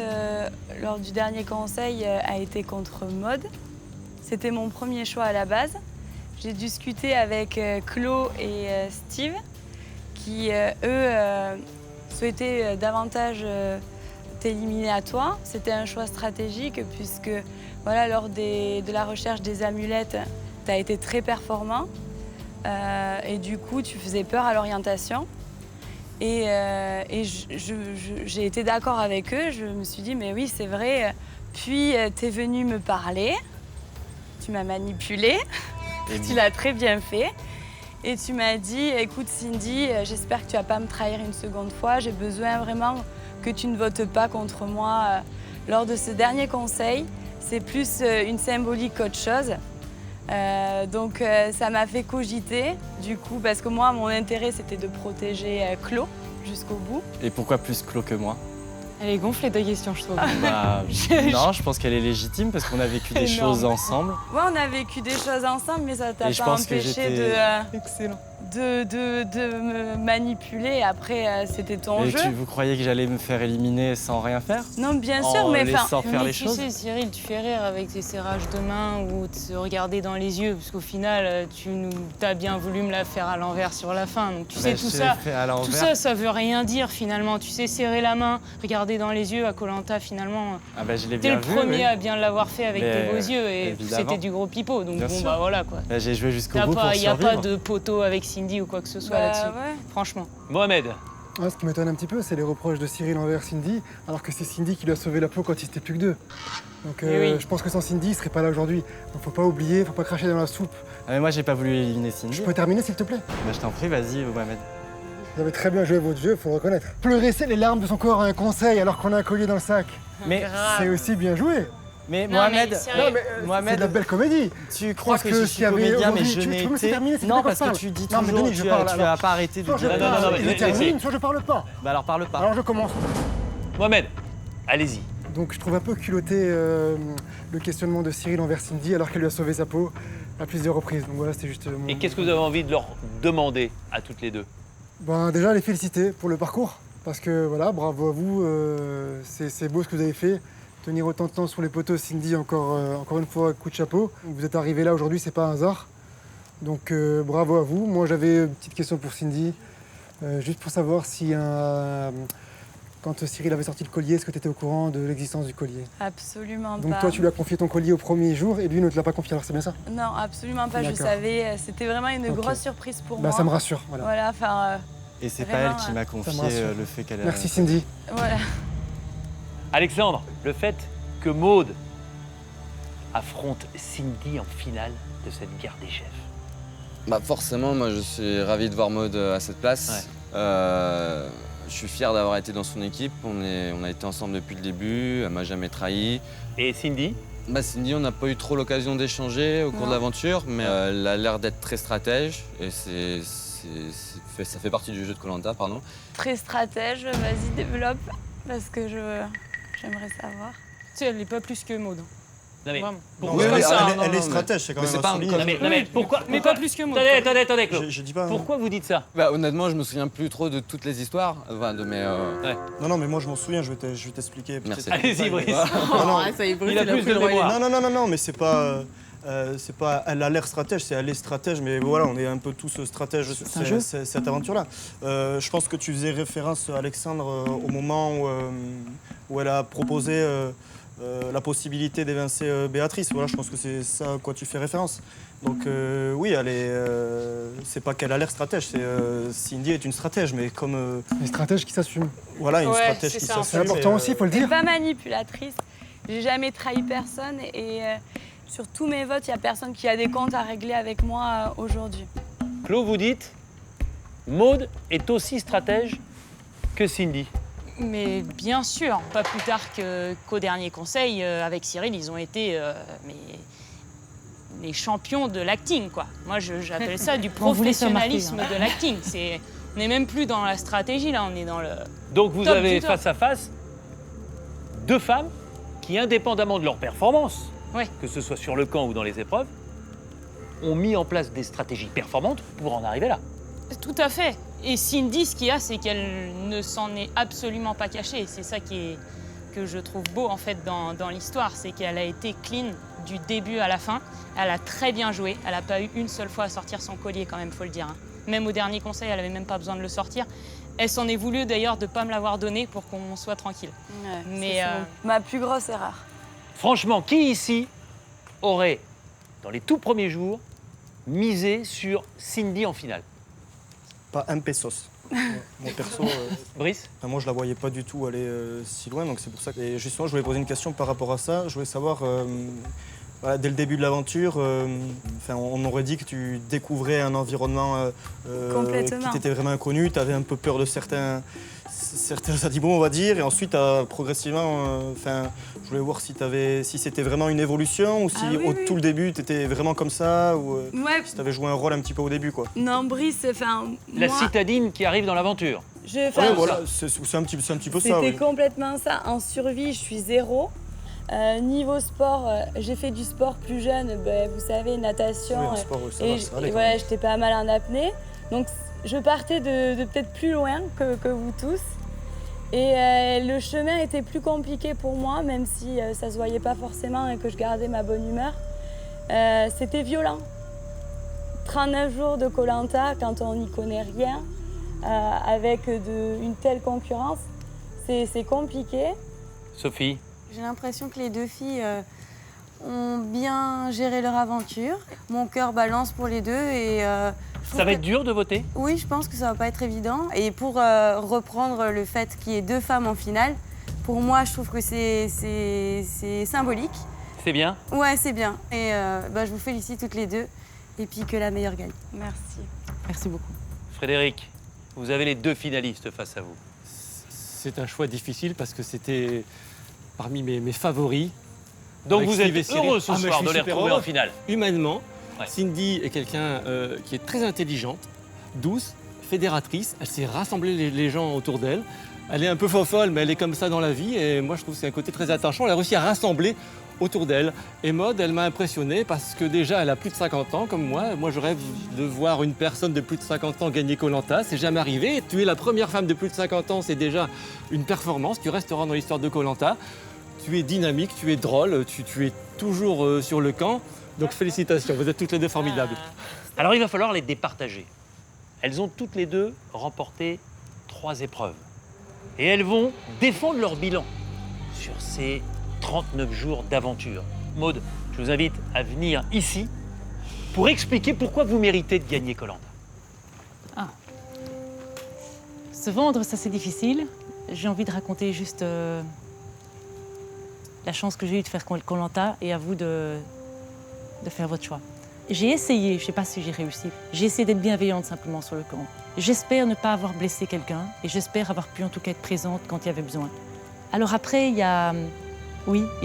S17: lors du dernier conseil a été contre Maude. C'était mon premier choix à la base. J'ai discuté avec Claude et Steve qui, eux, souhaitaient davantage t'éliminer à toi. C'était un choix stratégique puisque voilà, lors de la recherche des amulettes, tu as été très performant. Et du coup, tu faisais peur à l'orientation. Et j'ai été d'accord avec eux. Je me suis dit, mais oui, c'est vrai. Puis, tu es venu me parler. Tu m'as manipulée. Tu l'as très bien fait. Et tu m'as dit, écoute Cindy, j'espère que tu vas pas me trahir une seconde fois. J'ai besoin vraiment que tu ne votes pas contre moi lors de ce dernier conseil. C'est plus une symbolique qu'autre chose. Donc ça m'a fait cogiter, du coup, parce que moi, mon intérêt, c'était de protéger Claude jusqu'au bout.
S8: Et pourquoi plus Claude que moi?
S13: Elle est gonflée de questions, je trouve.
S8: Non, je pense qu'elle est légitime parce qu'on a vécu des choses ensemble.
S17: Ouais, on a vécu des choses ensemble, mais ça t'a pas empêché de me manipuler. Après, c'était ton jeu.
S8: Vous croyez que j'allais me faire éliminer sans rien faire?
S17: Non, bien sûr, mais
S8: laissant faire les choses.
S13: Tu sais, Cyril, tu fais rire avec tes serrages de main ou de se regarder dans les yeux, parce qu'au final, t'as bien voulu me la faire à l'envers sur la fin. Donc tu sais, tout ça, ça veut rien dire finalement. Tu sais, serrer la main, regarder dans les yeux à Koh-Lanta, finalement.
S8: Ah bah, je l'ai
S13: T'es
S8: bien
S13: le
S8: vu,
S13: premier
S8: oui.
S13: à bien l'avoir fait avec tes beaux yeux et
S8: évidemment.
S13: c'était du gros pipeau. Donc
S8: Bien
S13: bon,
S8: sûr.
S13: bah voilà quoi.
S8: Bah, j'ai joué jusqu'au bout pour survivre.
S13: Il n'y a pas de poteau avec Cindy ou quoi que ce soit là-dessus.
S17: Ouais.
S13: Franchement.
S12: Mohamed.
S9: Ouais, ce qui m'étonne un petit peu, c'est les reproches de Cyril envers Cindy, alors que c'est Cindy qui lui a sauvé la peau quand il n'était plus que 2. Donc
S13: oui.
S9: je pense que sans Cindy, il serait pas là aujourd'hui. Donc faut pas oublier, faut pas cracher dans la soupe.
S8: Ah, mais moi, j'ai pas voulu éliminer Cindy.
S9: Je peux terminer s'il te plaît?
S8: Bah, je t'en prie, vas-y, Mohamed.
S9: Vous avez très bien joué votre jeu, faut le reconnaître. Pleurer, c'est les larmes de son corps à un conseil alors qu'on a un collier dans le sac.
S8: Mais
S9: c'est aussi bien joué.
S8: Mais
S13: Non,
S8: Mohamed,
S9: c'est de la belle comédie.
S8: tu crois que je suis comédien, mais je n'ai été... Non, parce que tu dis toujours, tu vas pas arrêter de dire...
S9: Je termine, soit je parle pas.
S8: Bah alors parle pas.
S9: Alors je commence.
S12: Mohamed, allez-y.
S9: Donc je trouve un peu culotté le questionnement de Cyril envers Cindy alors qu'elle lui a sauvé sa peau à plusieurs reprises. Donc voilà, c'était juste mon...
S12: Et qu'est-ce que vous avez envie de leur demander à toutes les deux?
S9: Ben, déjà, les féliciter pour le parcours. Parce que voilà, bravo à vous, c'est beau ce que vous avez fait. Tenir autant de temps sur les poteaux, Cindy, encore une fois, coup de chapeau. Vous êtes arrivé là aujourd'hui, c'est pas un hasard. Donc bravo à vous. Moi, j'avais une petite question pour Cindy, juste pour savoir si quand Cyril avait sorti le collier, est-ce que tu étais au courant de l'existence du collier?
S17: Absolument pas.
S9: Donc toi, tu lui as confié ton collier au premier jour et lui ne te l'a pas confié, alors c'est bien ça?
S17: Non, absolument pas, je savais. C'était vraiment une grosse surprise pour moi.
S9: Ça me rassure, voilà.
S17: Voilà, enfin...
S8: Et c'est pas elle qui m'a confié le fait qu'elle...
S9: Merci Cindy.
S17: Voilà.
S12: Alexandre, le fait que Maude affronte Cindy en finale de cette guerre des chefs.
S15: Bah forcément, moi je suis ravi de voir Maude à cette place.
S12: Ouais.
S15: Je suis fier d'avoir été dans son équipe. On a été ensemble depuis le début, elle m'a jamais trahi.
S12: Et Cindy?
S15: Bah Cindy, on n'a pas eu trop l'occasion d'échanger au cours de l'aventure, mais elle a l'air d'être très stratège et ça fait partie du jeu de Koh-Lanta, pardon.
S17: Très stratège, vas-y développe, parce que j'aimerais savoir.
S13: Tu sais, elle n'est pas plus que Maude.
S12: Non mais,
S7: pourquoi elle est stratège, c'est quand même un souligner.
S12: Non mais pourquoi?
S13: Mais pas plus que Maude.
S12: Attendez, Claude.
S7: Je dis pas.
S12: Pourquoi vous dites ça?
S15: Bah honnêtement, je me souviens plus trop de toutes les histoires, enfin, de mes...
S7: Non, mais moi je m'en souviens, je vais t'expliquer.
S15: Merci.
S12: Allez-y, Brice.
S13: Ça y est, Brice,
S12: il a plus de mémoire.
S7: Non, mais c'est pas... elle a l'air stratège, elle est stratège, mais voilà, on est un peu tous stratèges sur cette aventure-là. Je pense que tu faisais référence, Alexandre, au moment où elle a proposé la possibilité d'évincer Béatrice. Voilà, je pense que c'est ça à quoi tu fais référence. Donc oui, c'est pas qu'elle a l'air stratège, Cindy est une stratège, mais comme...
S9: Une stratège qui s'assume.
S7: Voilà, une stratège qui s'assume.
S9: C'est important aussi, il faut le dire.
S17: Pas manipulatrice, j'ai jamais trahi personne et sur tous mes votes, il n'y a personne qui a des comptes à régler avec moi aujourd'hui.
S1: Claude, vous dites, Maud est aussi stratège que Cindy.
S5: Mais bien sûr, pas plus tard qu'au dernier conseil, avec Cyril, ils ont été les champions de l'acting, quoi. Moi, j'appelle ça du professionnalisme de l'acting. On n'est même plus dans la stratégie, là, on est dans le
S1: Donc vous
S5: top
S1: avez
S5: du top.
S1: face à face deux femmes qui, indépendamment de leur performance, que ce soit sur le camp ou dans les épreuves, ont mis en place des stratégies performantes pour en arriver là.
S5: Tout à fait. Et Cindy, ce qu'il y a, c'est qu'elle ne s'en est absolument pas cachée. C'est ça que je trouve beau, en fait, dans l'histoire. C'est qu'elle a été clean du début à la fin. Elle a très bien joué. Elle n'a pas eu une seule fois à sortir son collier, quand même, faut le dire. Hein. Même au dernier conseil, elle n'avait même pas besoin de le sortir. Elle s'en est voulu, d'ailleurs, de ne pas me l'avoir donné pour qu'on soit tranquille.
S17: Ouais,
S5: mais
S17: ma plus grosse erreur.
S1: Franchement, qui ici aurait, dans les tout premiers jours, misé sur Cindy en finale?
S7: Pas un pesos. Mon perso,
S1: Brice,
S7: moi je la voyais pas du tout aller si loin, donc c'est pour ça que... Et justement, je voulais poser une question par rapport à ça. Je voulais savoir, voilà, dès le début de l'aventure, on aurait dit que tu découvrais un environnement qui t'était vraiment inconnu, tu avais un peu peur de certains animaux, on va dire, et ensuite, progressivement, je voulais voir si c'était vraiment une évolution ou si tout le début, tu étais vraiment comme ça, ou si tu avais joué un rôle un petit peu au début, quoi.
S17: Non, Brice,
S1: la citadine qui arrive dans l'aventure.
S7: Voilà, c'est un petit peu ça.
S17: C'était complètement ça. En survie, je suis 0. Niveau sport, j'ai fait du sport plus jeune, vous savez, natation.
S7: Oui, en sport, ça
S17: j'étais pas mal en apnée. Donc, je partais de peut-être plus loin que vous tous. Et le chemin était plus compliqué pour moi, même si ça se voyait pas forcément et que je gardais ma bonne humeur. C'était violent. 39 jours de Koh-Lanta, quand on n'y connaît rien, avec une telle concurrence, c'est compliqué.
S1: Sophie?
S16: J'ai l'impression que les deux filles ont bien géré leur aventure. Mon cœur balance pour les deux et...
S1: Ça va être dur de voter?
S16: Oui, je pense que ça va pas être évident. Et pour reprendre le fait qu'il y ait deux femmes en finale, pour moi, je trouve que c'est symbolique.
S1: C'est bien?
S16: Ouais, c'est bien. Et je vous félicite toutes les deux. Et puis que la meilleure gagne.
S17: Merci.
S16: Merci beaucoup.
S1: Frédéric, vous avez les deux finalistes face à vous.
S10: C'est un choix difficile parce que c'était parmi mes favoris.
S1: Donc vous êtes heureux ce soir de les retrouver en finale?
S10: Humainement, Cindy est quelqu'un qui est très intelligente, douce, fédératrice. Elle sait rassembler les gens autour d'elle. Elle est un peu fofolle, mais elle est comme ça dans la vie. Et moi, je trouve que c'est un côté très attachant. Elle a réussi à rassembler autour d'elle. Et Maud, elle m'a impressionné parce que déjà, elle a plus de 50 ans, comme moi. Moi, je rêve de voir une personne de plus de 50 ans gagner Koh-Lanta. C'est jamais arrivé. Tu es la première femme de plus de 50 ans, c'est déjà une performance. Tu resteras dans l'histoire de Koh-Lanta. Tu es dynamique, tu es drôle, tu es toujours sur le camp. Donc félicitations, vous êtes toutes les deux formidables.
S1: Alors il va falloir les départager. Elles ont toutes les deux remporté 3 épreuves. Et elles vont défendre leur bilan sur ces 39 jours d'aventure. Maud, je vous invite à venir ici pour expliquer pourquoi vous méritez de gagner Koh-Lanta.
S13: Se vendre, ça c'est difficile. J'ai envie de raconter juste la chance que j'ai eue de faire Koh-Lanta et à vous de faire votre choix. J'ai essayé, je ne sais pas si j'ai réussi, j'ai essayé d'être bienveillante simplement sur le camp. J'espère ne pas avoir blessé quelqu'un et j'espère avoir pu en tout cas être présente quand il y avait besoin. Alors après, il y a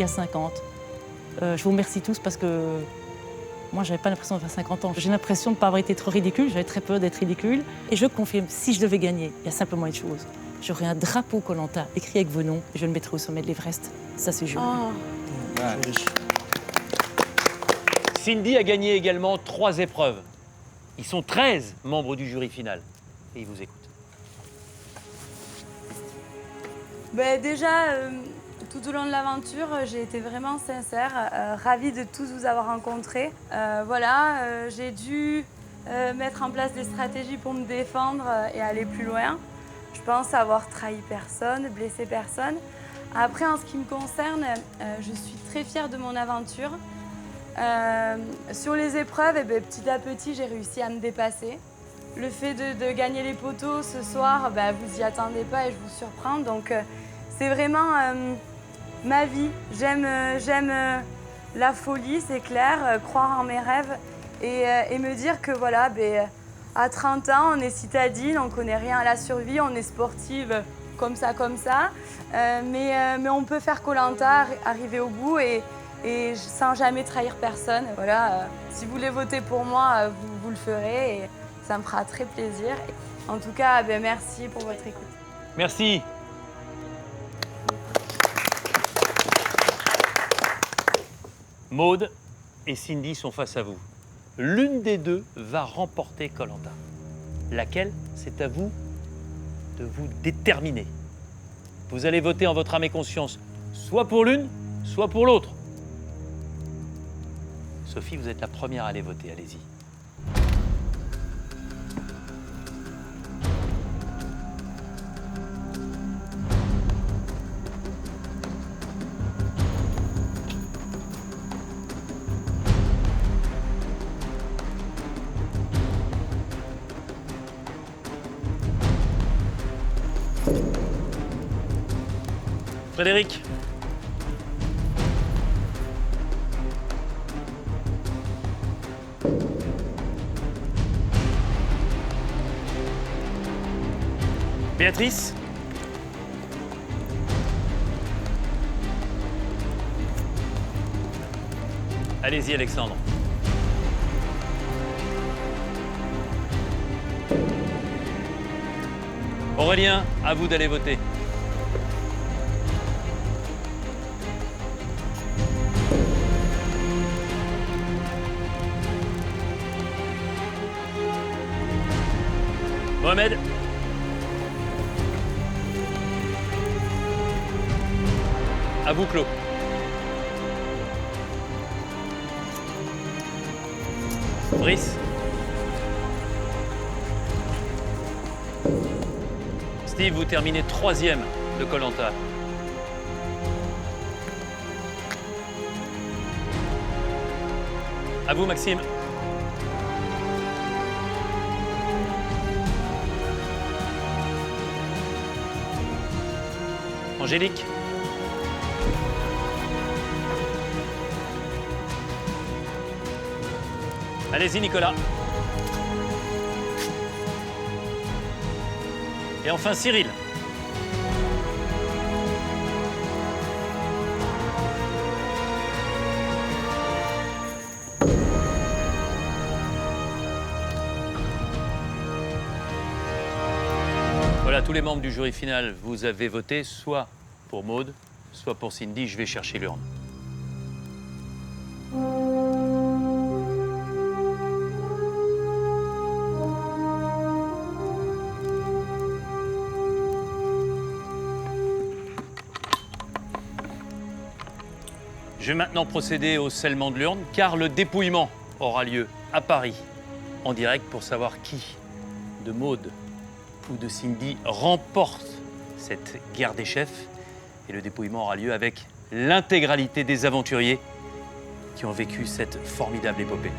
S13: 50. Je vous remercie tous parce que moi, je n'avais pas l'impression de faire 50 ans. J'ai l'impression de ne pas avoir été trop ridicule, j'avais très peur d'être ridicule. Et je confirme, si je devais gagner, il y a simplement une chose. J'aurais un drapeau Koh-Lanta écrit avec vos noms et je le mettrais au sommet de l'Everest. Ça, c'est joli.
S1: Cindy a gagné également 3 épreuves. Ils sont 13 membres du jury final. Et ils vous écoutent.
S17: Déjà, tout au long de l'aventure, j'ai été vraiment sincère, ravie de tous vous avoir rencontrés. J'ai dû mettre en place des stratégies pour me défendre et aller plus loin. Je pense avoir trahi personne, blessé personne. Après, en ce qui me concerne, je suis très fière de mon aventure. Sur les épreuves, petit à petit, j'ai réussi à me dépasser. Le fait de gagner les poteaux ce soir, vous y attendez pas et je vous surprends. Donc, c'est vraiment ma vie. J'aime la folie, c'est clair, croire en mes rêves et me dire que voilà, à 30 ans, on est citadine, on connaît rien à la survie, on est sportive comme ça. Mais on peut faire Koh-Lanta, arriver au bout et sans jamais trahir personne. Voilà, si vous voulez voter pour moi, vous le ferez et ça me fera très plaisir. En tout cas, merci pour votre écoute.
S12: Merci. Maude et Cindy sont face à vous. L'une des deux va remporter Koh-Lanta. Laquelle, c'est à vous de vous déterminer. Vous allez voter en votre âme et conscience, soit pour l'une, soit pour l'autre. Sophie, vous êtes la première à aller voter, allez-y. Frédéric. Béatrice. Allez-y, Alexandre. Aurélien, à vous d'aller voter. Mohamed. À vous, Claude. Brice. Steve, vous terminez 3e de Koh-Lanta. À vous, Maxime. Angélique. Allez-y, Nicolas. Et enfin, Cyril. Voilà, tous les membres du jury final, vous avez voté soit pour Maude, soit pour Cindy. Je vais chercher l'urne. Je vais maintenant procéder au scellement de l'urne, car le dépouillement aura lieu à Paris, en direct, pour savoir qui, de Maude ou de Cindy, remporte cette guerre des chefs. Et le dépouillement aura lieu avec l'intégralité des aventuriers qui ont vécu cette formidable épopée.